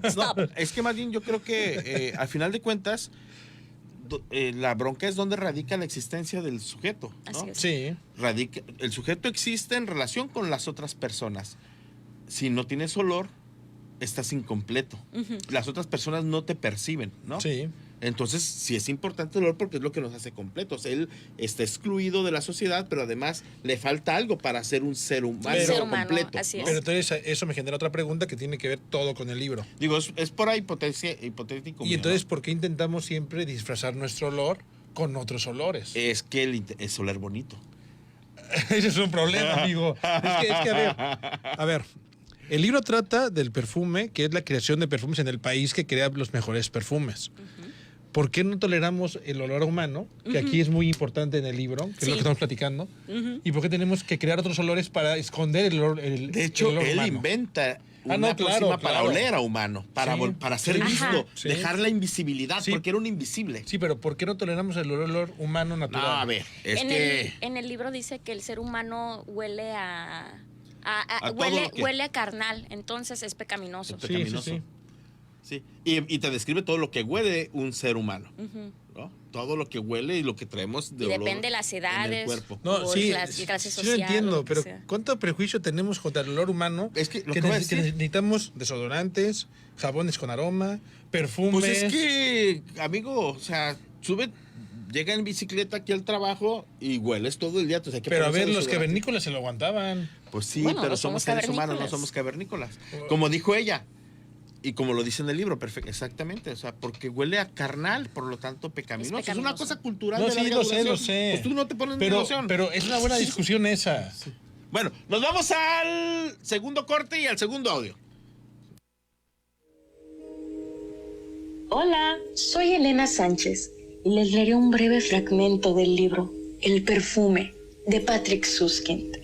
D: Stop. Es que más bien yo creo que al final de cuentas la bronca es donde radica la existencia del sujeto, ¿no?
F: Así es.
E: Sí.
D: El sujeto existe en relación con las otras personas. Si no tienes olor, estás incompleto. Las otras personas no te perciben, ¿no?
E: Sí.
D: Entonces, sí es importante el olor porque es lo que nos hace completos. Él está excluido de la sociedad, pero además le falta algo para ser un ser humano completo.
F: Así es.
E: Pero entonces eso me genera otra pregunta que tiene que ver todo con el libro.
D: Digo, es por ahí hipotético.
E: Y entonces, ¿por qué intentamos siempre disfrazar nuestro olor con otros olores?
D: Es que es oler bonito.
E: Ese es un problema, amigo. Es que a ver, el libro trata del perfume, que es la creación de perfumes en el país que crea los mejores perfumes. ¿Por qué no toleramos el olor humano? Que aquí es muy importante en el libro, que es lo que estamos platicando. ¿Y por qué tenemos que crear otros olores para esconder el olor
D: De hecho, él
E: humano?
D: Inventa una próxima para oler a humano, para ser visto, dejar la invisibilidad, porque era un invisible.
E: Sí, pero ¿por qué no toleramos el olor humano natural?
D: No, a ver,
F: en el libro dice que el ser humano huele huele a carnal, entonces es pecaminoso.
D: Es pecaminoso. Sí. Y te describe todo lo que huele un ser humano, ¿no? Todo lo que huele y lo que traemos de olor.
F: Depende de las edades,
D: cuerpo.
F: las clases sociales.
E: Yo entiendo, pero ¿cuánto prejuicio tenemos contra el olor humano?
D: Es que,
E: que necesitamos desodorantes, jabones con aroma, perfumes.
D: Pues es que, amigo, o sea, llega en bicicleta aquí al trabajo y hueles todo el día. Entonces hay que
E: pero a ver, los cavernícolas se lo aguantaban.
D: Pues sí, pero somos seres humanos, no somos cavernícolas. Como dijo ella, Y como lo dice en el libro, exactamente, o sea, porque huele a carnal, por lo tanto pecaminoso. Es una cosa cultural.
E: No,
D: de
E: sí, lo sé.
D: Pues tú no te pones
E: pero es una buena discusión esa.
D: Sí. Bueno, nos vamos al segundo corte y al segundo audio.
G: Hola, soy Elena Sánchez y les leeré un breve fragmento del libro El perfume de Patrick Suskind.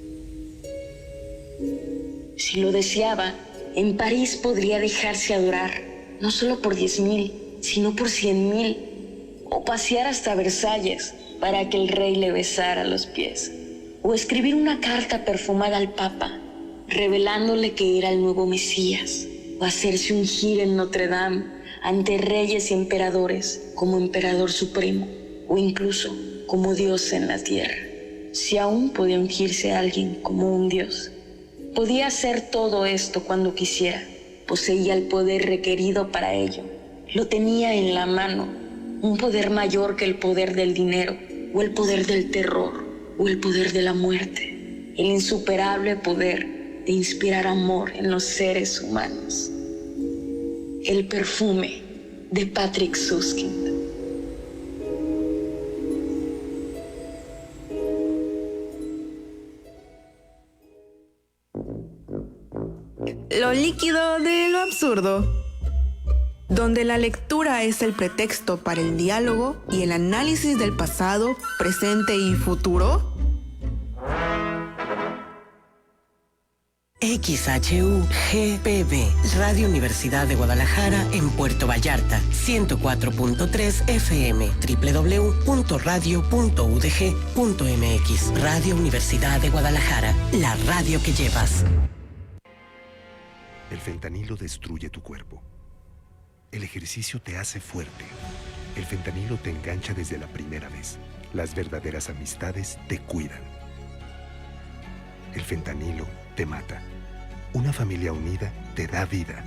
G: Si lo deseaba, en París podría dejarse adorar, no solo por 10,000, sino por 100,000, o pasear hasta Versalles para que el rey le besara los pies, o escribir una carta perfumada al Papa, revelándole que era el nuevo Mesías, o hacerse ungir en Notre Dame ante reyes y emperadores como emperador supremo, o incluso como Dios en la tierra. Si aún podía ungirse a alguien como un Dios, podía hacer todo esto cuando quisiera. Poseía el poder requerido para ello. Lo tenía en la mano, un poder mayor que el poder del dinero, o el poder del terror, o el poder de la muerte. El insuperable poder de inspirar amor en los seres humanos. El perfume de Patrick Suskind.
C: Lo líquido de lo absurdo, donde la lectura es el pretexto para el diálogo y el análisis del pasado, presente y futuro.
A: XHU-GPB, Radio Universidad de Guadalajara en Puerto Vallarta, 104.3 FM, www.radio.udg.mx. Radio Universidad de Guadalajara, la radio que llevas.
K: El fentanilo destruye tu cuerpo. El ejercicio te hace fuerte. El fentanilo te engancha desde la primera vez. Las verdaderas amistades te cuidan. El fentanilo te mata. Una familia unida te da vida.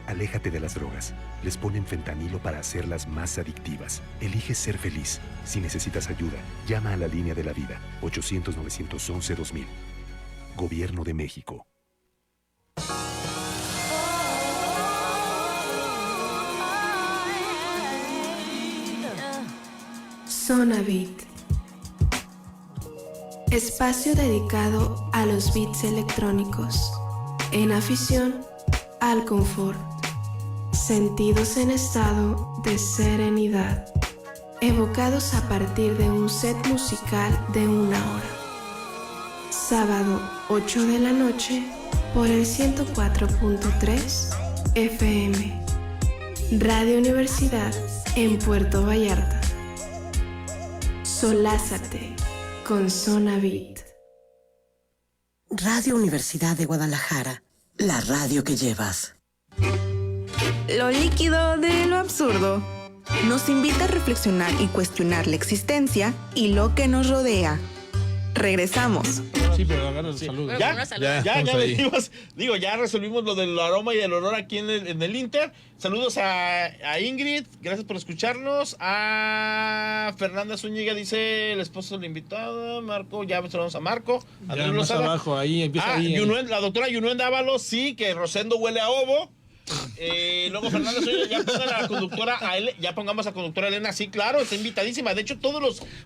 K: Aléjate de las drogas. Les ponen fentanilo para hacerlas más adictivas. Elige ser feliz. Si necesitas ayuda, llama a la línea de la vida. 800-911-2000. Gobierno de México.
L: Zona Beat. Espacio dedicado a los beats electrónicos, en afición al confort, sentidos en estado de serenidad, evocados a partir de un set musical de 1 hora. Sábado 8 de la noche por el 104.3 FM. Radio Universidad en Puerto Vallarta. Solázate con Zona Beat.
A: Radio Universidad de Guadalajara, la radio que llevas.
C: Lo líquido de lo absurdo nos invita a reflexionar y cuestionar la existencia y lo que nos rodea. Regresamos.
E: Sí, pero agarra el saludo.
D: Ya venimos. Digo, ya resolvimos lo del aroma y el olor aquí en el Inter. Saludos a Ingrid, gracias por escucharnos. A Fernanda Zúñiga, dice el esposo del invitado. Marco, ya saludamos a Marco.
E: Ya más abajo, ahí empieza ahí.
D: La doctora Yunuen Dávalos, sí, que Rosendo huele a ovo. Luego Fernanda Zúñiga, ya pongamos a conductora Elena, sí, claro, está invitadísima. De hecho,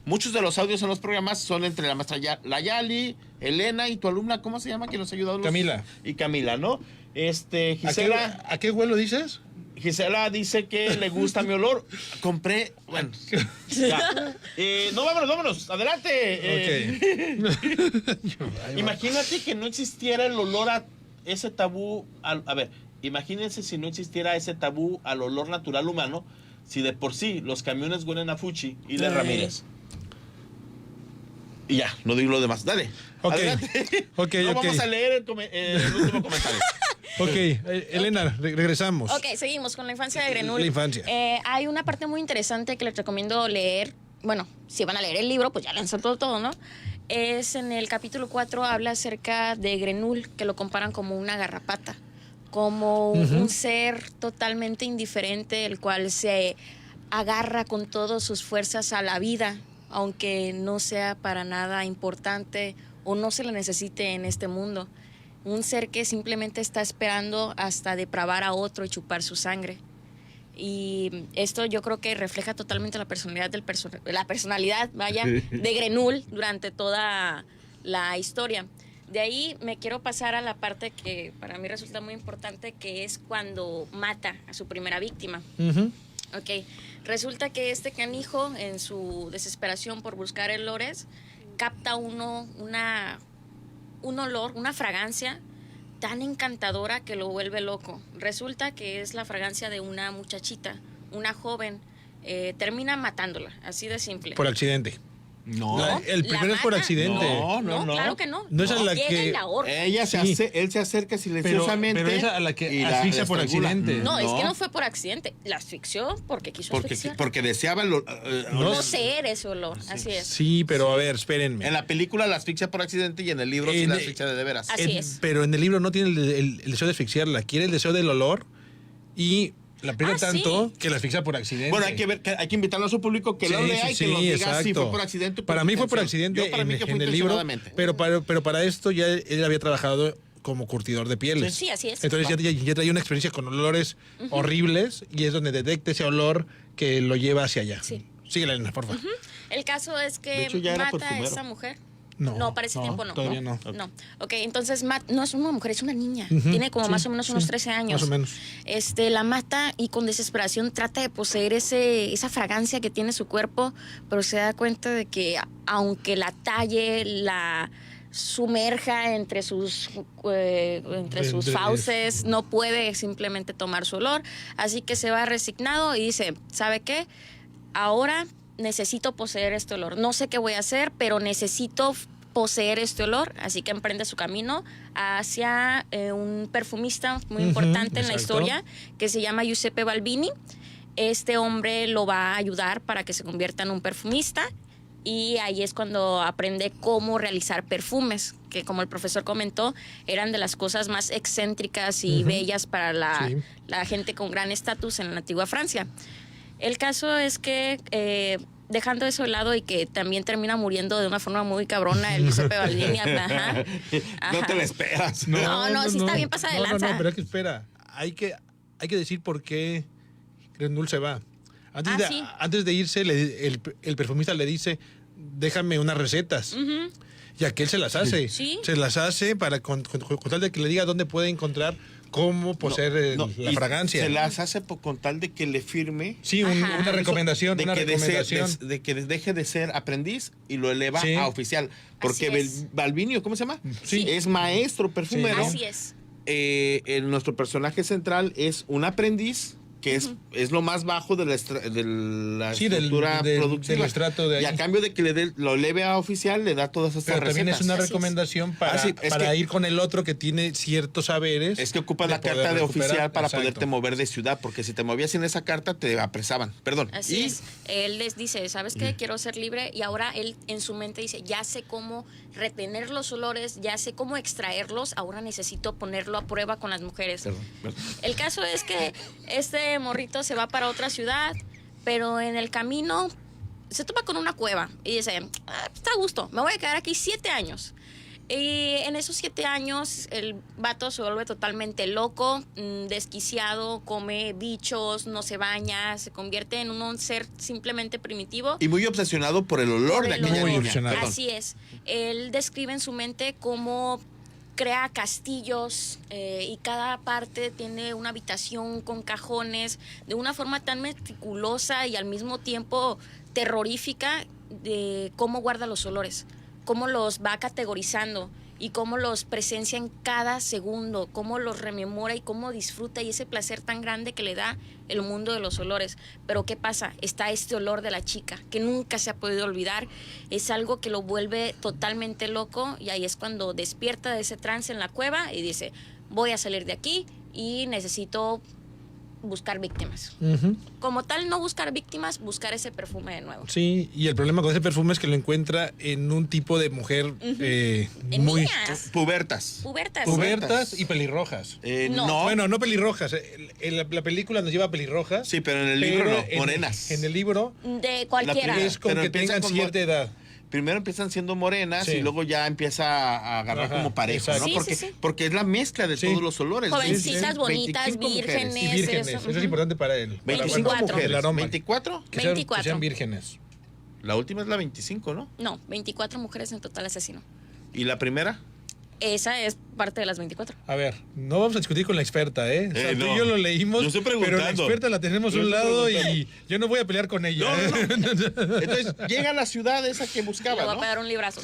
D: muchos de los audios en los programas son entre la maestra Layali, Elena y tu alumna, ¿cómo se llama? Que nos ha ayudado.
E: Camila.
D: Y Camila, ¿no? Gisela.
E: ¿A qué vuelo dices?
D: Gisela dice que le gusta mi olor. Compré. Bueno. Ya. No, vámonos. Adelante. Imagínate que no existiera el olor a ese tabú. A ver, imagínense si no existiera ese tabú al olor natural humano, si de por sí los camiones huelen a Fuchi y de Ramírez. Y ya, no digo lo demás. Dale. Adelante. Vamos a leer el último comentario.
E: Elena, regresamos.
F: Seguimos con la infancia de Grenul.
E: La infancia.
F: Hay una parte muy interesante que les recomiendo leer. Bueno, si van a leer el libro, pues ya lean todo, ¿no? Es en el capítulo 4, habla acerca de Grenul, que lo comparan como una garrapata, como un ser totalmente indiferente, el cual se agarra con todas sus fuerzas a la vida, aunque no sea para nada importante o no se le necesite en este mundo. un ser que simplemente está esperando hasta depravar a otro y chupar su sangre. Y esto yo creo que refleja totalmente la personalidad de Grenouille durante toda la historia. De ahí me quiero pasar a la parte que para mí resulta muy importante, que es cuando mata a su primera víctima. Ok, resulta que este canijo, en su desesperación por buscar olores, capta un olor, una fragancia tan encantadora que lo vuelve loco. Resulta que es la fragancia de una muchachita, una joven. Termina matándola, así de simple.
E: Por accidente.
D: No.
E: El primero es por accidente.
F: No, claro que no.
E: No es a la
F: Llega
E: que
F: y la ahorca.
D: Él se acerca silenciosamente.
E: Pero es a la que
D: la
E: asfixia por
D: estrangula.
E: accidente.
F: No, es que no fue por accidente. La asfixió porque quiso asfixiar.
D: Porque deseaba
F: Poseer ese olor, así es.
E: Sí, pero a ver, espérenme.
D: En la película la asfixia por accidente y en el libro sí la asfixia de veras.
F: Así es.
E: Pero en el libro no tiene el deseo de asfixiarla, quiere el deseo del olor y la pega tanto que la asfixia por accidente.
D: Bueno, hay que invitarlo a su público que lo lea y que nos diga si fue por accidente.
E: Para mí fue por accidente en el libro, pero para esto ya él había trabajado como curtidor de pieles.
F: Sí, así es.
E: Entonces ya traía una experiencia con olores horribles y es donde detecta ese olor que lo lleva hacia allá.
F: Sí.
E: Síguela, Elena, por favor.
F: El caso es que
D: De hecho, ya era
F: mata a
D: perfumero.
F: esa mujer.
E: No,
F: para ese tiempo no.
E: Todavía no.
F: No. Ok, entonces no es una mujer, es una niña. Tiene como más o menos unos 13 años.
E: Más o menos.
F: La mata y con desesperación trata de poseer esa fragancia que tiene su cuerpo, pero se da cuenta de que aunque la talle, la sumerja entre sus fauces, no puede simplemente tomar su olor. Así que se va resignado y dice, ¿sabe qué? Ahora necesito poseer este olor. No sé qué voy a hacer, pero necesito poseer este olor. Así que emprende su camino hacia un perfumista muy importante en la historia, que se llama Giuseppe Balbini. Este hombre lo va a ayudar para que se convierta en un perfumista. Y ahí es cuando aprende cómo realizar perfumes, que como el profesor comentó, eran de las cosas más excéntricas y bellas para la gente con gran estatus en la antigua Francia. El caso es que, dejando eso de lado y que también termina muriendo de una forma muy cabrona, el Giuseppe Balbini. Ajá.
D: No te lo esperas.
F: No, sí está bien pasada de lanza.
E: No, pero es que espera. Hay que decir por qué Grenouille se va. Antes de irse, el perfumista le dice, déjame unas recetas. Y aquel se las hace.
F: ¿Sí?
E: Se las hace para con tal de que le diga dónde puede encontrar cómo poseer la fragancia.
D: Se las hace con tal de que le firme.
E: Sí, una recomendación.
D: De que deje de ser aprendiz y lo eleva a oficial. Porque Balbini, ¿cómo se llama?
E: Sí.
D: Es maestro perfumero.
F: Así es.
D: Nuestro personaje central es un aprendiz que es lo más bajo de la estructura productiva.
E: Del estrato de ahí.
D: Y a cambio de que lo eleve a oficial, le da todas estas recetas.
E: También es una recomendación para ir con el otro que tiene ciertos saberes.
D: Es que ocupas la carta de oficial para poderte mover de ciudad, porque si te movías sin esa carta, te apresaban. Perdón.
F: Así es. Él les dice, ¿sabes qué? Quiero ser libre. Y ahora él en su mente dice, ya sé cómo retener los olores, ya sé cómo extraerlos, ahora necesito ponerlo a prueba con las mujeres.
D: Perdón.
F: El caso es que este morrito se va para otra ciudad, pero en el camino se topa con una cueva y dice, está a gusto, me voy a quedar aquí 7 años. Y en esos 7 años el vato se vuelve totalmente loco, desquiciado, come bichos, no se baña, se convierte en un ser simplemente primitivo.
D: Y muy obsesionado por el olor de aquella niña.
F: Así es. Él describe en su mente cómo crea castillos y cada parte tiene una habitación con cajones de una forma tan meticulosa y al mismo tiempo terrorífica de cómo guarda los olores, cómo los va categorizando y cómo los presencia en cada segundo, cómo los rememora y cómo disfruta y ese placer tan grande que le da el mundo de los olores. Pero ¿qué pasa? Está este olor de la chica que nunca se ha podido olvidar, es algo que lo vuelve totalmente loco y ahí es cuando despierta de ese trance en la cueva y dice, voy a salir de aquí y necesito buscar víctimas. Como tal, no buscar víctimas, buscar ese perfume de nuevo.
E: Sí, y el problema con ese perfume es que lo encuentra en un tipo de mujer muy...
D: Pubertas
E: y pelirrojas.
F: No.
E: Bueno, no pelirrojas. La película nos lleva a pelirrojas.
D: Sí, pero en el libro no, morenas.
E: En el libro
F: de cualquiera.
E: es con que tengan cierta edad.
D: primero empiezan siendo morenas y luego ya empieza a agarrar como parejo, ¿no?
F: Sí,
D: porque, porque es la mezcla de todos los olores.
F: Jovencitas, bonitas, vírgenes.
E: Y vírgenes, eso es importante para él.
D: 25 mujeres.
E: El aroma.
D: ¿24?
E: Que sean vírgenes.
D: La última es la 25, ¿no?
F: No, 24 mujeres en total asesino.
D: ¿Y la primera?
F: Esa es parte de las 24.
E: A ver, no vamos a discutir con la experta, ¿eh? O sea, tú
D: no.
E: y yo lo leímos,
D: Yo estoy
E: pero
D: preguntando.
E: la experta la tenemos a un lado y yo no voy a pelear con ella.
D: No. Entonces, llega a la ciudad esa que buscaba,
F: Le voy
D: ¿no?
F: a pegar un librazo.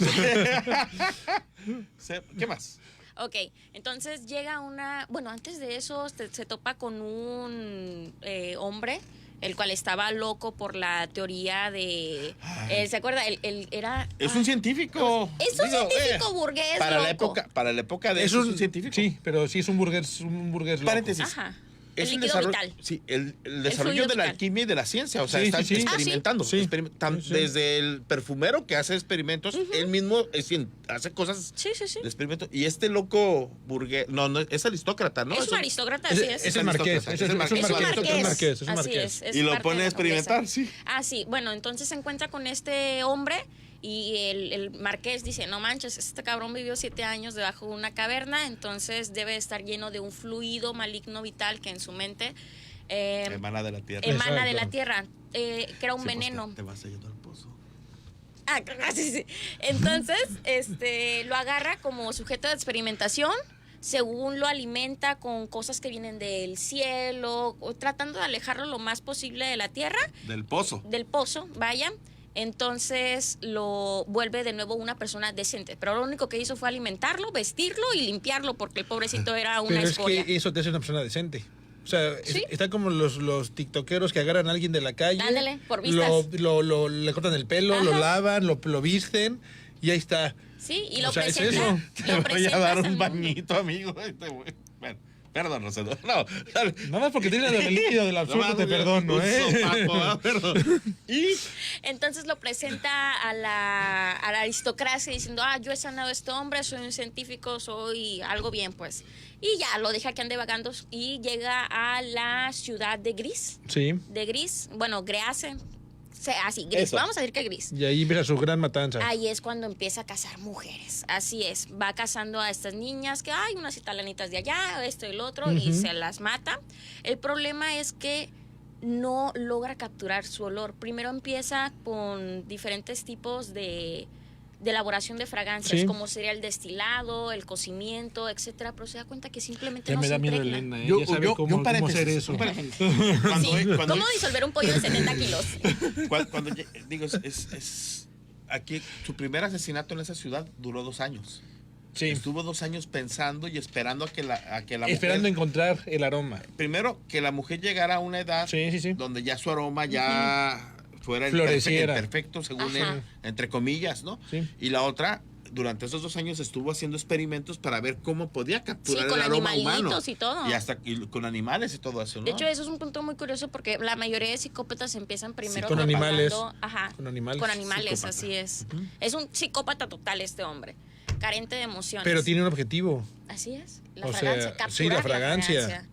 D: ¿Qué más?
F: Ok, entonces llega una... Bueno, antes de eso se topa con un hombre, el cual estaba loco por la teoría de... ¿se acuerda? Él era...
D: Es un científico.
F: Es un científico burgués
D: para
F: loco.
D: la época de eso es un científico.
E: Sí, pero sí es un burgués loco.
D: Paréntesis.
F: Ajá.
D: Es
F: El
D: el
F: líquido
D: desarrollo,
F: vital.
D: sí, el desarrollo
F: fluido
D: de la
F: vital.
D: alquimia y de la ciencia. O sea,
E: Sí,
D: está
E: sí, sí.
D: experimentando. Desde el perfumero que hace experimentos, él mismo hace cosas de experimento. Y este loco burgués, no, es aristócrata, ¿no?
F: Es un aristócrata, así es.
E: Es el marqués. Es un marqués.
F: Así es
D: Y lo
F: parte
D: pone
F: de
D: a
F: la
D: experimentar,
F: nobleza.
D: sí.
F: Ah, sí. Bueno, entonces se encuentra con este hombre y el marqués dice, no manches, este cabrón vivió 7 años debajo de una caverna, entonces debe estar lleno de un fluido maligno vital que en su mente
D: emana de la tierra.
F: Emana de la tierra. Crea un veneno.
D: Te vas yendo al pozo.
F: Ah, sí. Entonces, lo agarra como sujeto de experimentación, según lo alimenta con cosas que vienen del cielo, tratando de alejarlo lo más posible de la tierra.
D: Del pozo.
F: Del pozo, vaya. Entonces lo vuelve de nuevo una persona decente. Pero lo único que hizo fue alimentarlo, vestirlo y limpiarlo, porque el pobrecito era una
E: Pero
F: escoria.
E: es que eso te hace una persona decente. O sea,
F: ¿Sí?
E: está como los tiktokeros que agarran a alguien de la calle.
F: Ándale, por vistas.
E: Le cortan el pelo, lo lavan, lo visten y ahí está.
F: Sí, y lo
E: O sea, es
F: presenta.
E: eso.
D: Te voy a dar un bañito, amigo. Bueno, perdón, Rosendo. No, dale.
E: Nada más porque tienes el líquido del absurdo, te perdono,
D: Perdón. Y
F: entonces lo presenta a la aristocracia diciendo, yo he sanado a este hombre, soy un científico, soy algo bien, pues. Y ya, lo deja que ande vagando y llega a la ciudad de Gris.
E: Sí.
F: De Gris, bueno, Grease. Así, Gris.
E: Eso.
F: Vamos a decir que Gris.
E: Y ahí empieza su gran matanza.
F: Ahí es cuando empieza a cazar mujeres. Así es. Va cazando a estas niñas que hay unas italanitas de allá, esto y el otro, y se las mata. El problema es que no logra capturar su olor. Primero empieza con diferentes tipos de elaboración de fragancias, como sería el destilado, el cocimiento, etcétera, pero se da cuenta que simplemente
E: Ya
F: no
E: me
F: se
E: da miedo
F: impregna.
E: Elena, ya sabe cómo hacer eso.
F: ¿Cómo disolver un pollo de 70 kilos?
D: Cuando digo, es aquí, su primer asesinato en esa ciudad duró 2 años.
E: Sí.
D: Estuvo 2 años pensando y esperando a que la
E: Esperando
D: mujer,
E: encontrar el aroma.
D: primero, que la mujer llegara a una edad donde ya su aroma ya fuera el
E: Floreciera.
D: perfecto, según
F: Ajá.
D: él, entre comillas, ¿no?
E: Sí.
D: Y la otra, durante esos 2 años estuvo haciendo experimentos para ver cómo podía capturar
F: Sí, con
D: el aroma humano.
F: animalitos y todo.
D: Y hasta con animales y todo eso, ¿no?
F: De hecho, eso es un punto muy curioso porque la mayoría de psicópatas empiezan primero
E: con animales.
F: Ajá,
E: Con animales.
F: con animales,
D: Psicópata.
F: así es. Es un psicópata total este hombre, carente de emociones.
E: Pero tiene un objetivo.
F: Así es, la
E: O
F: fragancia,
E: sea,
F: capturar
E: sí, la fragancia.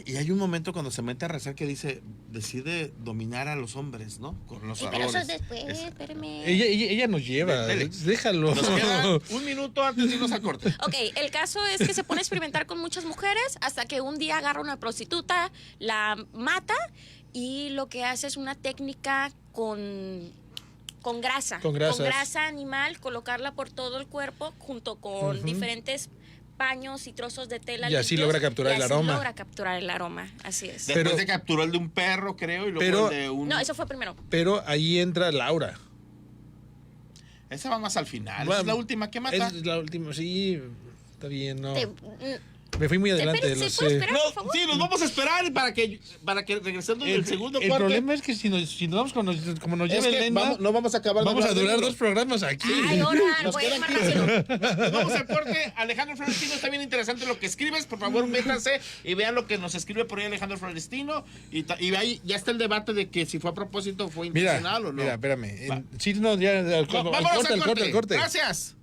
D: Y hay un momento cuando se mete a rezar que decide dominar a los hombres, ¿no? Con los
F: Pero eso es
D: olores.
F: después, espérame.
E: Ella nos lleva.
D: Dele.
E: Déjalo.
D: Nos queda 1 minuto antes de irnos a corte.
F: Ok, el caso es que se pone a experimentar con muchas mujeres hasta que un día agarra una prostituta, la mata y lo que hace es una técnica con grasa.
E: Con grasas.
F: Con grasa animal, colocarla por todo el cuerpo junto con diferentes paños y trozos de tela.
E: Y así
F: limpios,
E: logra capturar
F: y
E: el
F: así
E: aroma.
F: logra capturar el aroma, así es.
D: Después de capturó el de un perro, creo, y luego el de un...
F: No, eso fue primero.
E: Pero ahí entra Laura.
D: Esa va más al final. Esa es la última que mata.
E: Es la última, sí. Está bien, no.
F: Te-
E: Me fui muy adelante.
F: Espera,
E: Lo
F: ¿se puede
E: sé.
F: esperar, por favor?
D: Sí, nos vamos a esperar para que regresando del segundo
E: El
D: corte.
E: problema es que si nos vamos como nos
D: Es
E: lleva
D: que
E: Elena,
D: no vamos a acabar de
E: vamos a
D: hablar del
E: durar
D: libro.
E: 2 programas aquí.
F: Ay, ahora,
D: Nos
F: voy a ir
D: quedan
F: más
D: 15.
F: rápido.
D: Nos vamos al corte. Alejandro Florestino, está bien interesante lo que escribes. Por favor, métanse y vean lo que nos escribe por ahí Alejandro Florestino. Y ahí ya está el debate de que si fue a propósito, fue
E: Mira,
D: intencional o no.
E: mira, espérame. Sí, no, ya, al
D: Vámonos al
E: corte.
D: Gracias.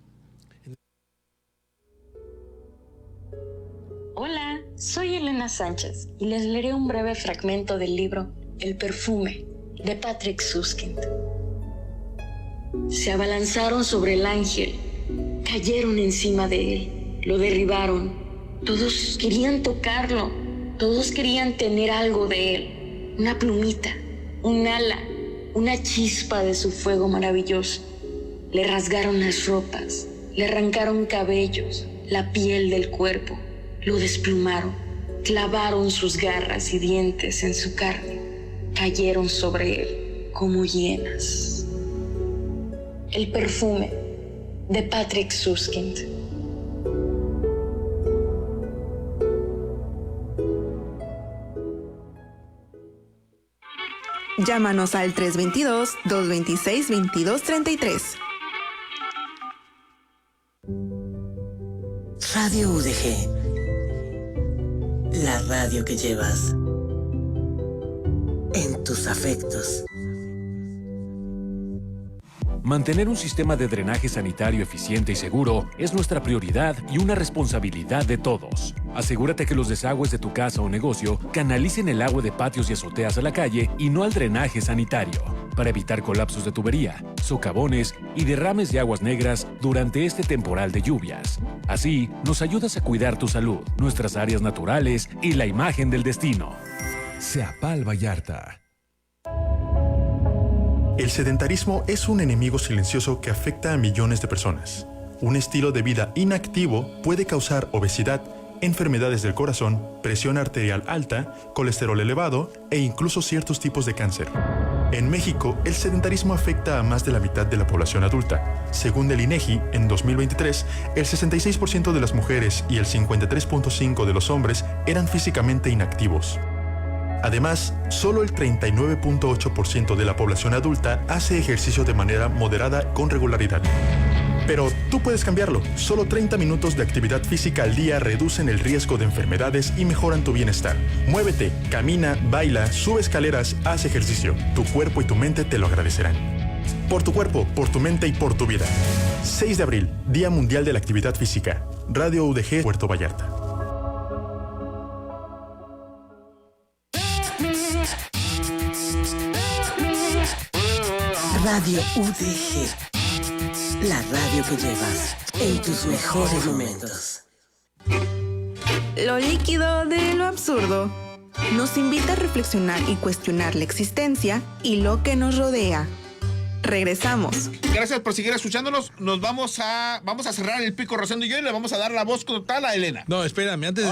G: Hola, soy Elena Sánchez y les leeré un breve fragmento del libro El perfume de Patrick Suskind. Se abalanzaron sobre el ángel, cayeron encima de él, lo derribaron. Todos querían tocarlo, todos querían tener algo de él, una plumita, un ala, una chispa de su fuego maravilloso. Le rasgaron las ropas, le arrancaron cabellos, la piel del cuerpo, lo desplumaron, clavaron sus garras y dientes en su carne, cayeron sobre él como hienas. El perfume de Patrick Süskind.
C: Llámanos al 322-226-2233.
A: Radio UDG. La radio que llevas en tus afectos.
M: Mantener un sistema de drenaje sanitario eficiente y seguro es nuestra prioridad y una responsabilidad de todos. Asegúrate que los desagües de tu casa o negocio canalicen el agua de patios y azoteas a la calle y no al drenaje sanitario, para evitar colapsos de tubería, socavones y derrames de aguas negras durante este temporal de lluvias. Así, nos ayudas a cuidar tu salud, nuestras áreas naturales y la imagen del destino.
N: Ceapal Vallarta. El sedentarismo es un enemigo silencioso que afecta a millones de personas. Un estilo de vida inactivo puede causar obesidad, enfermedades del corazón, presión arterial alta, colesterol elevado e incluso ciertos tipos de cáncer. En México, el sedentarismo afecta a más de la mitad de la población adulta. Según el INEGI, en 2023, el 66% de las mujeres y el 53.5% de los hombres eran físicamente inactivos. Además, solo el 39.8% de la población adulta hace ejercicio de manera moderada con regularidad. Pero tú puedes cambiarlo. Solo 30 minutos de actividad física al día reducen el riesgo de enfermedades y mejoran tu bienestar. Muévete, camina, baila, sube escaleras, haz ejercicio. Tu cuerpo y tu mente te lo agradecerán. Por tu cuerpo, por tu mente y por tu vida. 6 de abril, Día Mundial de la Actividad Física. Radio UDG, Puerto Vallarta.
A: Radio UDG. La radio que llevas en tus mejores momentos.
C: Lo líquido de lo absurdo nos invita a reflexionar y cuestionar la existencia y lo que nos rodea. Regresamos.
D: Gracias por seguir escuchándonos. Nos vamos a cerrar el pico Rosendo y yo y le vamos a dar la voz total a Elena.
E: No, espérame, antes.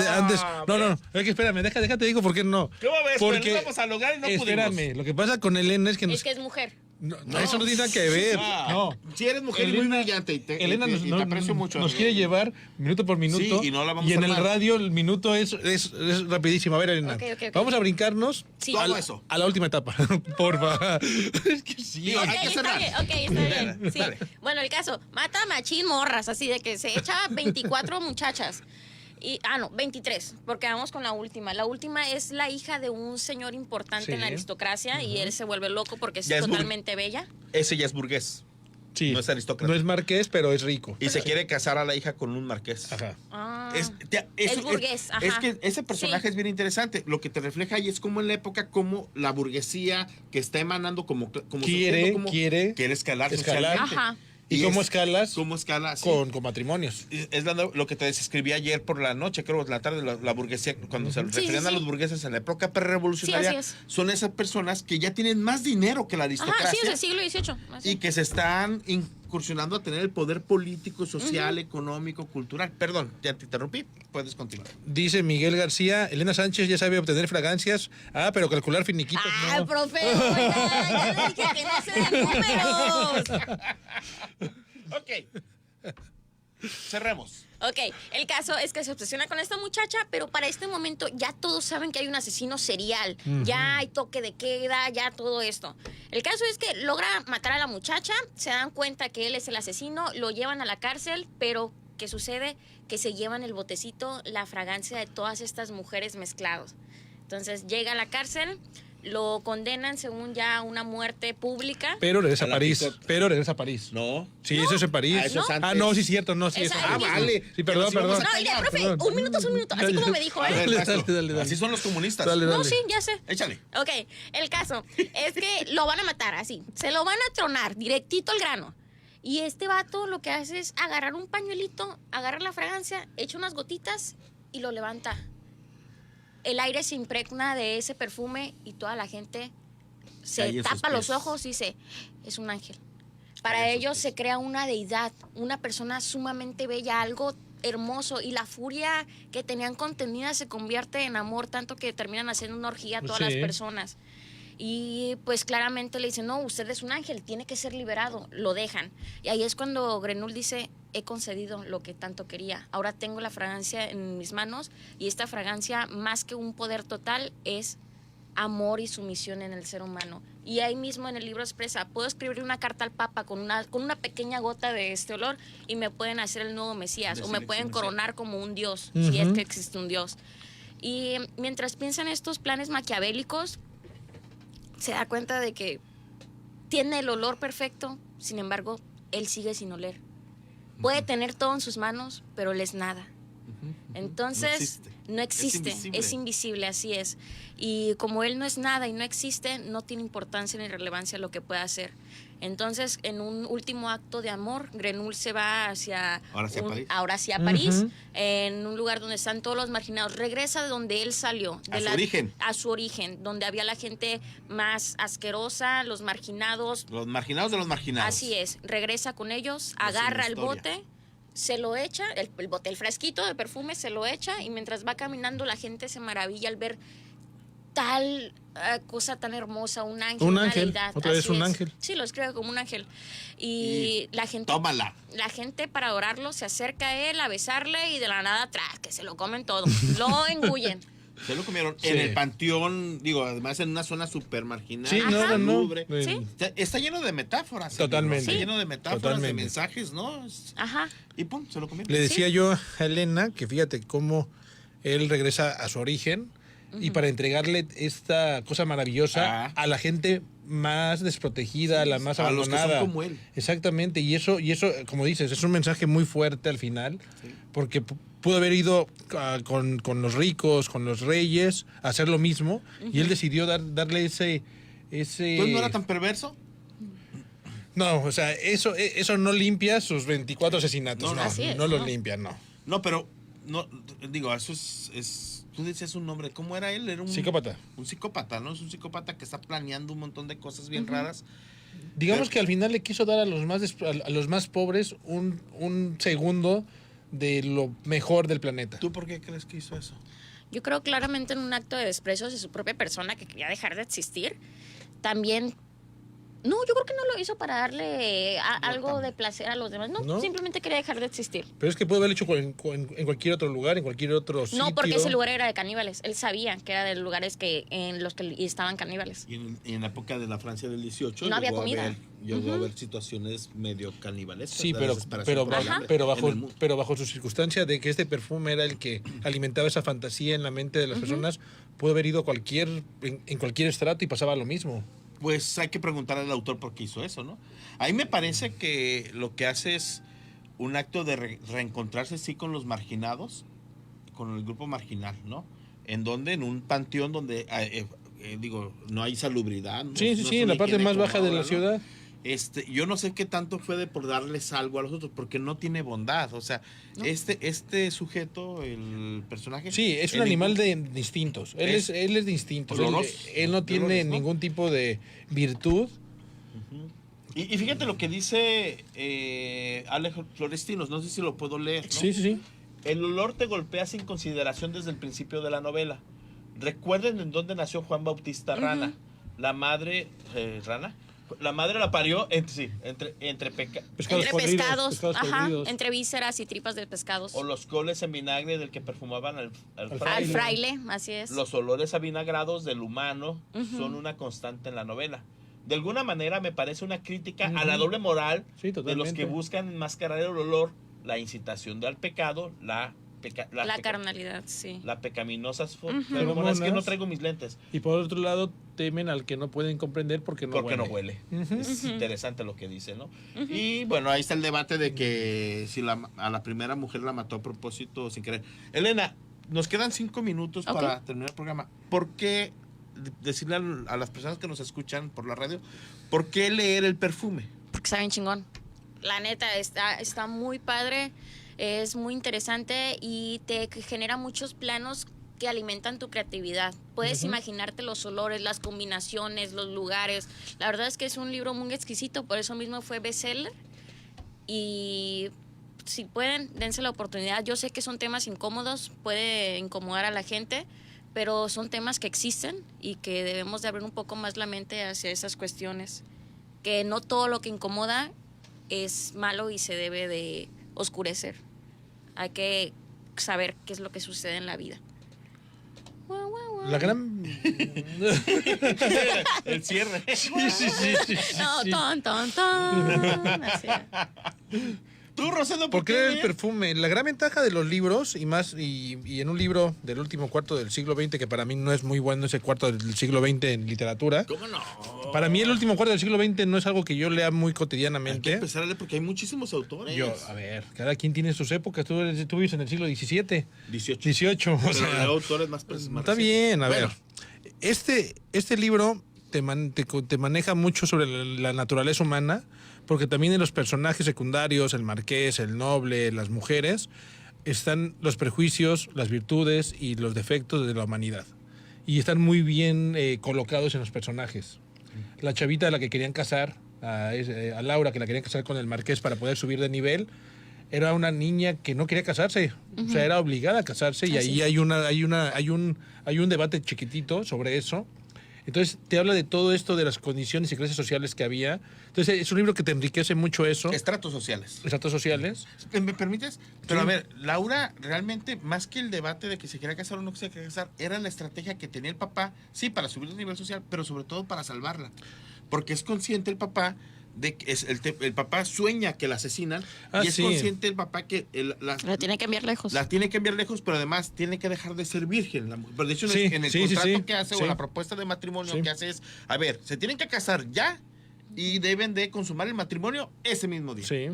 E: No, es que espérame, déjate digo por qué no.
D: ¿Cómo ves?
E: Porque
D: lo vamos a lograr y no
E: espérame,
D: pudimos.
E: Lo que pasa con Elena es que
F: Es que es mujer.
E: No, eso no tiene nada que ver. No.
D: Si eres mujer
E: Elena,
D: muy brillante y te aprecio mucho.
E: Nos quiere llevar minuto por minuto.
D: Sí, y no la vamos
E: y
D: a
E: en el
D: armar.
E: radio el minuto es rapidísimo. A ver, Elena.
F: Ok.
E: Vamos a brincarnos a la última etapa. Porfa. Es que sí.
F: Ok, está bien. Sí. Bueno, el caso, mata machín morras, así de que se echa 24 muchachas. 23, porque vamos con la última. La última es la hija de un señor importante en la aristocracia y él se vuelve loco porque es totalmente bella.
D: Ese ya es burgués.
E: Sí.
D: No es aristócrata.
E: No es marqués, pero es rico.
D: Y se quiere casar a la hija con un marqués.
E: Ajá.
F: Es burgués. Ajá.
D: Es que ese personaje es bien interesante. Lo que te refleja ahí es como en la época, como la burguesía que está emanando como
E: quiere
D: escalar socialmente.
F: Ajá.
E: ¿Y cómo escalas?
D: ¿Cómo escala? Sí.
E: Con matrimonios.
D: Es lo que te escribí ayer por la noche, creo, la tarde, la burguesía, cuando se referían a los burgueses en la época prerevolucionaria, son esas personas que ya tienen más dinero que la aristocracia.
F: Ajá, sí, es del siglo XVIII. Así.
D: Y que se están incursionando a tener el poder político, social, económico, cultural. Perdón, ya te interrumpí, puedes continuar.
E: Dice Miguel García, Elena Sánchez ya sabe obtener fragancias, pero calcular finiquitos no.
F: Profe, ya le dije que no se den números.
D: Ok. Cerremos.
F: Ok, el caso es que se obsesiona con esta muchacha, pero para este momento ya todos saben que hay un asesino serial. Ya hay toque de queda, ya todo esto. El caso es que logra matar a la muchacha, se dan cuenta que él es el asesino, lo llevan a la cárcel, pero ¿qué sucede? Que se llevan el botecito, la fragancia de todas estas mujeres mezclados. Entonces llega a la cárcel, lo condenan según ya a una muerte pública.
E: Pero regresa a París.
D: No.
E: Sí, eso es en París.
D: Eso es antes.
E: No, sí, cierto. No, sí,
F: Es
E: eso.
F: ahí mismo.
D: vale.
E: Sí, perdón.
F: No, mira, profe, un minuto. Así como me dijo,
D: A ver, maestro,
E: dale.
D: así son los comunistas.
F: No, sí, ya sé.
D: Échale.
F: Ok, el caso es que lo van a matar así. Se lo van a tronar directito al grano. Y este vato lo que hace es agarrar un pañuelito, agarra la fragancia, echa unas gotitas y lo levanta. El aire se impregna de ese perfume y toda la gente se tapa los ojos y dice, es un ángel. Para ellos se crea una deidad, una persona sumamente bella, algo hermoso, y la furia que tenían contenida se convierte en amor, tanto que terminan haciendo una orgía a todas las personas. Y pues claramente le dicen, no, usted es un ángel, tiene que ser liberado. Lo dejan. Y ahí es cuando Grenouille dice, he concedido lo que tanto quería. Ahora tengo la fragancia en mis manos, y esta fragancia, más que un poder total, es amor y sumisión en el ser humano. Y ahí mismo en el libro expresa, puedo escribirle una carta al Papa con una pequeña gota de este olor y me pueden hacer el nuevo Mesías, o me pueden coronar como un Dios, si es que existe un Dios. Y mientras piensa en estos planes maquiavélicos, se da cuenta de que tiene el olor perfecto, sin embargo, él sigue sin oler. Puede tener todo en sus manos, pero él es nada. Entonces, no existe, es invisible, así es. Y como él no es nada y no existe, no tiene importancia ni relevancia lo que pueda hacer. Entonces, en un último acto de amor, Grenouille se va hacia París, en un lugar donde están todos los marginados. Regresa de donde él salió, a su origen, donde había la gente más asquerosa, los marginados.
D: Los marginados de los marginados.
F: Así es, regresa con ellos, agarra el bote, se lo echa, el bote, el frasquito de perfume se lo echa, y mientras va caminando la gente se maravilla al ver tal cosa tan hermosa, un ángel, una deidad.
E: Otra vez un ángel.
F: Sí, lo escribe como un ángel. Y la gente,
D: tómala.
F: La gente para adorarlo se acerca a él a besarle, y de la nada atrás, que se lo comen todo, lo engullen.
D: Se lo comieron en el panteón, digo, además en una zona súper marginal.
E: Sí,
F: ¿Sí?
D: Está lleno de metáforas.
E: Totalmente.
D: Está lleno de metáforas, de mensajes, ¿no?
F: Ajá.
D: Y pum, se lo comieron.
E: Le decía yo a Elena que fíjate cómo él regresa a su origen, y para entregarle esta cosa maravillosa a la gente más desprotegida, la más abandonada.
D: A los que son como él.
E: Exactamente, y eso, como dices, es un mensaje muy fuerte al final, porque pudo haber ido con los ricos, con los reyes, a hacer lo mismo, y él decidió darle ese...
D: ¿Pues no era tan perverso?
E: No, o sea, eso no limpia sus 24 asesinatos, no los limpia, no.
D: No, pero, no, digo, eso es tú decías un nombre, ¿cómo era él? Era un
E: psicópata.
D: Un psicópata, ¿no? Es un psicópata que está planeando un montón de cosas bien raras.
E: Digamos que al final le quiso dar a los más pobres un segundo de lo mejor del planeta.
D: ¿Tú por qué crees que hizo eso?
F: Yo creo claramente en un acto de desprecio hacia su propia persona, que quería dejar de existir. También... No, yo creo que no lo hizo para darle algo de placer a los demás. No, simplemente quería dejar de existir.
E: Pero es que puede haberlo hecho en cualquier otro lugar, en cualquier otro sitio.
F: No, porque ese lugar era de caníbales. Él sabía que era de lugares en los que estaban caníbales.
D: Y en la época de la Francia del 18
F: no había comida.
D: Llegó a haber situaciones medio caníbales.
E: Sí, pero bajo su circunstancia de que este perfume era el que alimentaba esa fantasía en la mente de las personas, pudo haber ido en cualquier estrato y pasaba lo mismo.
D: Pues hay que preguntarle al autor por qué hizo eso, ¿no? A mí me parece que lo que hace es un acto de reencontrarse, sí, con los marginados, con el grupo marginal, ¿no? En un panteón donde, digo, no hay salubridad. ¿no?
E: Sí, en la parte más baja de la ciudad.
D: Yo no sé qué tanto fue por darles algo a los otros, porque no tiene bondad. O sea, ¿no? Este sujeto, el personaje...
E: Sí, es un animal de instintos. Él es de instintos. Él no tiene ningún tipo de virtud.
D: Y fíjate lo que dice Alex Florestinos, no sé si lo puedo leer, ¿no?
E: Sí.
D: El olor te golpea sin consideración desde el principio de la novela. Recuerden en dónde nació Juan Bautista Rana. La madre... ¿Rana? La madre la parió entre
F: pescados, entre vísceras y tripas de pescados.
D: O los coles en vinagre del que perfumaban al
F: fraile, así es.
D: Los olores avinagrados del humano son una constante en la novela. De alguna manera me parece una crítica a la doble moral de los que buscan enmascarar el olor, la incitación al pecado, la
F: carnalidad, sí.
D: La pecaminosa. Es que no traigo mis lentes.
E: Y por otro lado, temen al que no pueden comprender porque no huele.
D: Es interesante lo que dice, ¿no? Y bueno, ahí está el debate de que si a la primera mujer la mató a propósito o sin querer. Elena, nos quedan 5 minutos para terminar el programa. ¿Por qué decirle a las personas que nos escuchan por la radio, por qué leer El perfume?
F: Porque está bien chingón. La neta, está muy padre, es muy interesante y te genera muchos planos que alimentan tu creatividad. Puedes imaginarte los olores, las combinaciones, los lugares. La verdad es que es un libro muy exquisito, por eso mismo fue bestseller. Y si pueden, dense la oportunidad. Yo sé que son temas incómodos, puede incomodar a la gente, pero son temas que existen y que debemos de abrir un poco más la mente hacia esas cuestiones. Que no todo lo que incomoda es malo y se debe de oscurecer. Hay que saber qué es lo que sucede en la vida.
E: La gran...
D: El cierre.
E: Sí.
F: No,
E: sí.
F: ton. Así.
E: Tú, Rosendo, ¿por qué El perfume? La gran ventaja de los libros, y en un libro del último cuarto del siglo XX, que para mí no es muy bueno ese cuarto del siglo XX en literatura.
D: ¿Cómo no?
E: Para mí el último cuarto del siglo XX no es algo que yo lea muy cotidianamente.
D: Hay que empezar a leer porque hay muchísimos autores.
E: A ver, cada quien tiene sus épocas. Tú vives en el siglo XVII.
D: 18.
E: O sea,
D: hay autores más
E: está bien, a ver. Este libro te maneja mucho sobre la naturaleza humana, porque también en los personajes secundarios, el marqués, el noble, las mujeres, están los prejuicios, las virtudes y los defectos de la humanidad. Y están muy bien colocados en los personajes. La chavita a la que querían casar, a Laura, que la querían casar con el marqués para poder subir de nivel, era una niña que no quería casarse. O sea, era obligada a casarse. Y ahí hay un debate chiquitito sobre eso. Entonces, te habla de todo esto, de las condiciones y clases sociales que había. Entonces, es un libro que te enriquece mucho eso.
D: Estratos sociales.
E: Estratos sociales.
D: ¿Me permites? Pero a ver, Laura, realmente, más que el debate de que se quería casar o no se quería casar, era la estrategia que tenía el papá, sí, para subir el nivel social, pero sobre todo para salvarla. Porque es consciente el papá de que el papá sueña que la asesinan y es consciente el papá que
F: la tiene que enviar lejos.
D: La tiene que enviar lejos, pero además tiene que dejar de ser virgen. Pero de hecho, en el contrato que hace o la propuesta de matrimonio que hace es, a ver, se tienen que casar ya y deben de consumar el matrimonio ese mismo día.
E: Sí.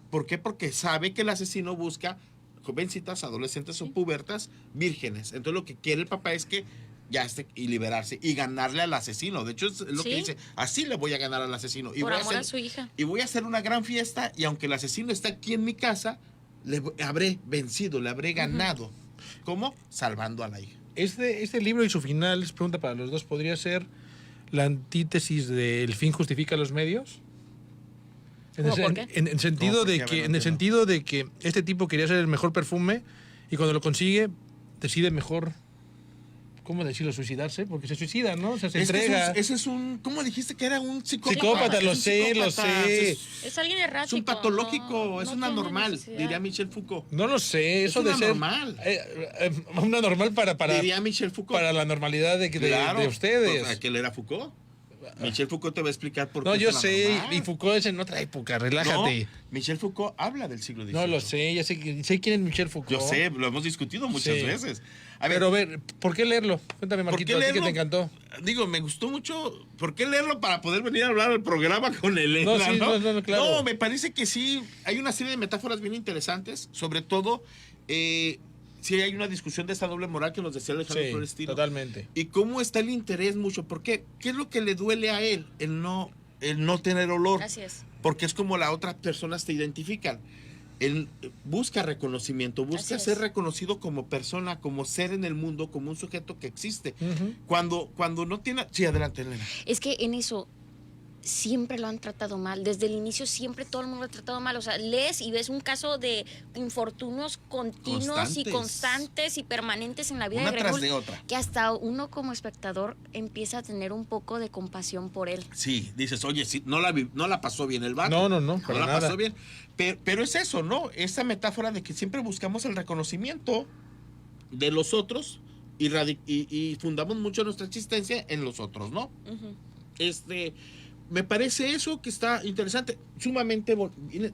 D: ¿Por qué? Porque sabe que el asesino busca jovencitas, adolescentes o pubertas vírgenes. Entonces lo que quiere el papá es que ya esté y liberarse y ganarle al asesino. De hecho, es lo que dice, así le voy a ganar al asesino. Y
F: por amor a su hija.
D: Y voy a hacer una gran fiesta y aunque el asesino está aquí en mi casa, le habré vencido, le habré ganado. ¿Cómo? Salvando a la hija.
E: Este libro y su final, es pregunta para los dos, ¿podría ser la antítesis de El fin justifica los medios? En el sentido de que este tipo quería ser el mejor perfume y cuando lo consigue decide mejor, ¿cómo decirlo? Suicidarse, porque se suicida, ¿no? O sea, se entrega.
D: Ese es un, ¿cómo dijiste que era un psicópata?
E: Psicópata, lo sé.
F: Es alguien errático.
D: Es un patológico, es un anormal, diría Michel Foucault.
E: No lo sé, eso de ser un anormal para
D: diría Michel Foucault.
E: Para la normalidad de ustedes.
D: ¿A qué le era Foucault? Michel Foucault te va a explicar por qué.
E: No, yo sé, y Foucault es en otra época, relájate.
D: No, Michel Foucault habla del siglo XIX.
E: No lo sé, ya sé quién es Michel Foucault.
D: Yo sé, lo hemos discutido muchas veces.
E: Pero a ver, ¿por qué leerlo? Cuéntame, Marquito, a ti que te encantó.
D: Digo, me gustó mucho. ¿Por qué leerlo? Para poder venir a hablar al programa con Elena, ¿no?
E: Claro.
D: No, me parece que sí. Hay una serie de metáforas bien interesantes. Sobre todo, sí hay una discusión de esta doble moral que nos decía Alejandro Florestino.
E: Totalmente.
D: Y cómo está el interés mucho. ¿Por qué? ¿Qué es lo que le duele a él? El no tener olor.
F: Así es.
D: Porque es como las otras personas te identifican. Él busca reconocimiento, busca ser reconocido como persona, como ser en el mundo, como un sujeto que existe. Cuando no tiene... Sí, adelante, Elena.
F: Es que en eso siempre lo han tratado mal. Desde el inicio siempre todo el mundo lo ha tratado mal. O sea, lees y ves un caso de infortunios continuos y constantes y permanentes en la vida
D: una
F: de
D: tras
F: Raúl,
D: de otra.
F: que hasta uno como espectador empieza a tener un poco de compasión por él.
D: Sí, dices, oye, sí, no la pasó bien el vato.
E: No, para nada.
D: Pasó bien. Pero es eso, ¿no? Esa metáfora de que siempre buscamos el reconocimiento de los otros y fundamos mucho nuestra existencia en los otros, ¿no? Me parece eso que está interesante, sumamente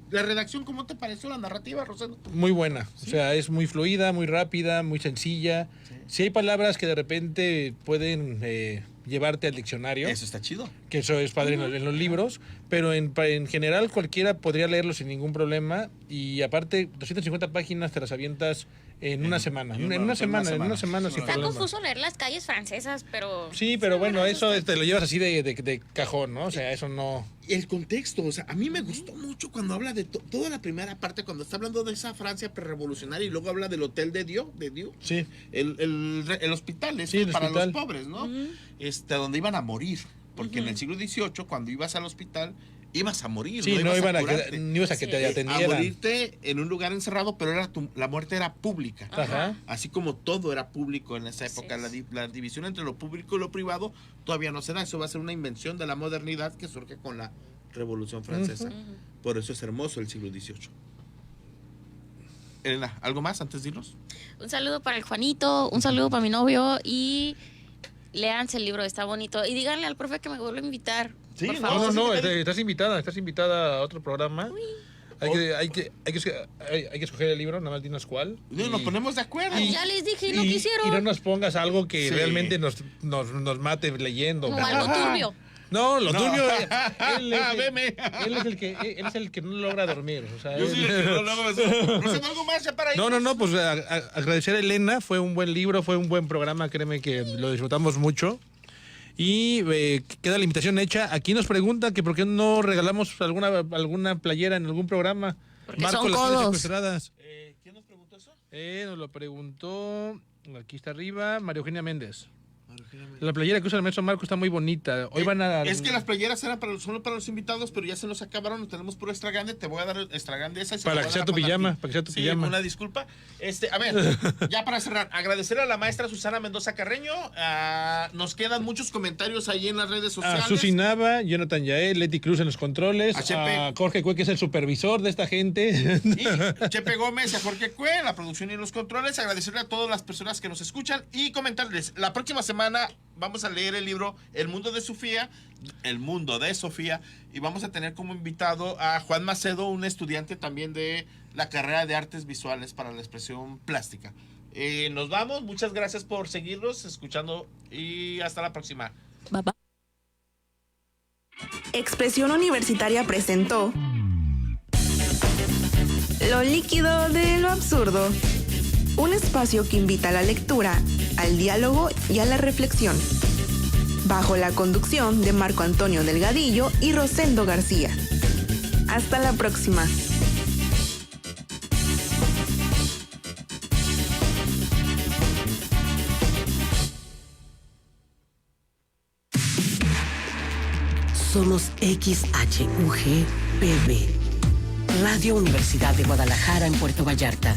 D: la redacción. ¿Cómo te pareció la narrativa, Rosendo?
E: Muy buena, ¿sí? O sea, es muy fluida, muy rápida, muy sencilla. Sí hay palabras que de repente pueden llevarte al diccionario.
D: Eso está chido.
E: Que eso es padre en los libros, pero en general cualquiera podría leerlo sin ningún problema y aparte 250 páginas te las avientas en una semana. En una semana sin
F: Está
E: problema.
F: confuso leer las calles francesas, pero...
E: Sí, pero bueno, eso te lo llevas así de cajón, ¿no? O sea, eso no...
D: El contexto, o sea, a mí me gustó mucho cuando habla de toda la primera parte, cuando está hablando de esa Francia prerevolucionaria y luego habla del Hotel de Dios.
E: Sí.
D: El hospital, eso
E: Sí, el
D: para
E: hospital.
D: los pobres, ¿no? Donde iban a morir, porque en el siglo XVIII, cuando ibas al hospital, ibas a morir.
E: Sí, no ibas a que te atendieran.
D: A morirte en un lugar encerrado, pero la muerte era pública.
E: Ajá.
D: Así como todo era público en esa época, la división entre lo público y lo privado todavía no se da. Eso va a ser una invención de la modernidad que surge con la Revolución Francesa. Por eso es hermoso el siglo XVIII. Elena, ¿algo más antes de irnos?
F: Un saludo para el Juanito, un saludo para mi novio y léanse el libro, está bonito. Y díganle al profe que me vuelva a invitar.
E: Sí,
F: por favor.
E: no, estás invitada a otro programa. Hay que escoger el libro, nada más dinos cuál.
D: No, nos ponemos de acuerdo.
F: Ya les dije y no quisieron.
E: Y no nos pongas algo que
D: Sí.
E: realmente nos mate leyendo.
F: Como algo turbio.
E: No, lo
D: No.
E: tuyo él
D: Veme.
E: es el que no logra dormir. O sea,
D: Yo sí, algo más ya para ir.
E: No, pues agradecer a Elena, fue un buen libro, fue un buen programa, créeme que lo disfrutamos mucho. Y queda la invitación hecha. Aquí nos pregunta que por qué no regalamos alguna playera en algún programa.
F: Porque
E: Marco,
F: son
E: las tienes
F: codos.
E: secuestradas.
D: ¿Quién nos preguntó eso?
E: Nos lo preguntó, aquí está arriba, María Eugenia Méndez. La playera que usa el maestro Marco está muy bonita. Hoy van a...
D: Es que las playeras eran solo para los invitados, pero ya se nos acabaron. No tenemos puro extra grande. Te voy a dar extra grande esa.
E: Para que sea tu pijama. Para que sea tu pijama.
D: Una disculpa. A ver, ya para cerrar, agradecer a la maestra Susana Mendoza Carreño. Nos quedan muchos comentarios ahí en las redes sociales.
E: A Susi Nava, Jonathan Yael, Leti Cruz en los controles, a Jorge Cue, que es el supervisor de esta gente.
D: Y Chepe Gómez y a Jorge Cue, la producción y los controles. Agradecerle a todas las personas que nos escuchan y comentarles. La próxima semana vamos a leer el libro El Mundo de Sofía, y vamos a tener como invitado a Juan Macedo, un estudiante también de la carrera de Artes Visuales para la Expresión Plástica. Nos vamos, muchas gracias por seguirnos, escuchando y hasta la próxima.
F: Bye bye.
C: Expresión Universitaria presentó Lo líquido de lo absurdo. Un espacio que invita a la lectura, al diálogo y a la reflexión. Bajo la conducción de Marco Antonio Delgadillo y Rosendo García. Hasta la próxima.
A: Somos XHUGPB, Radio Universidad de Guadalajara en Puerto Vallarta.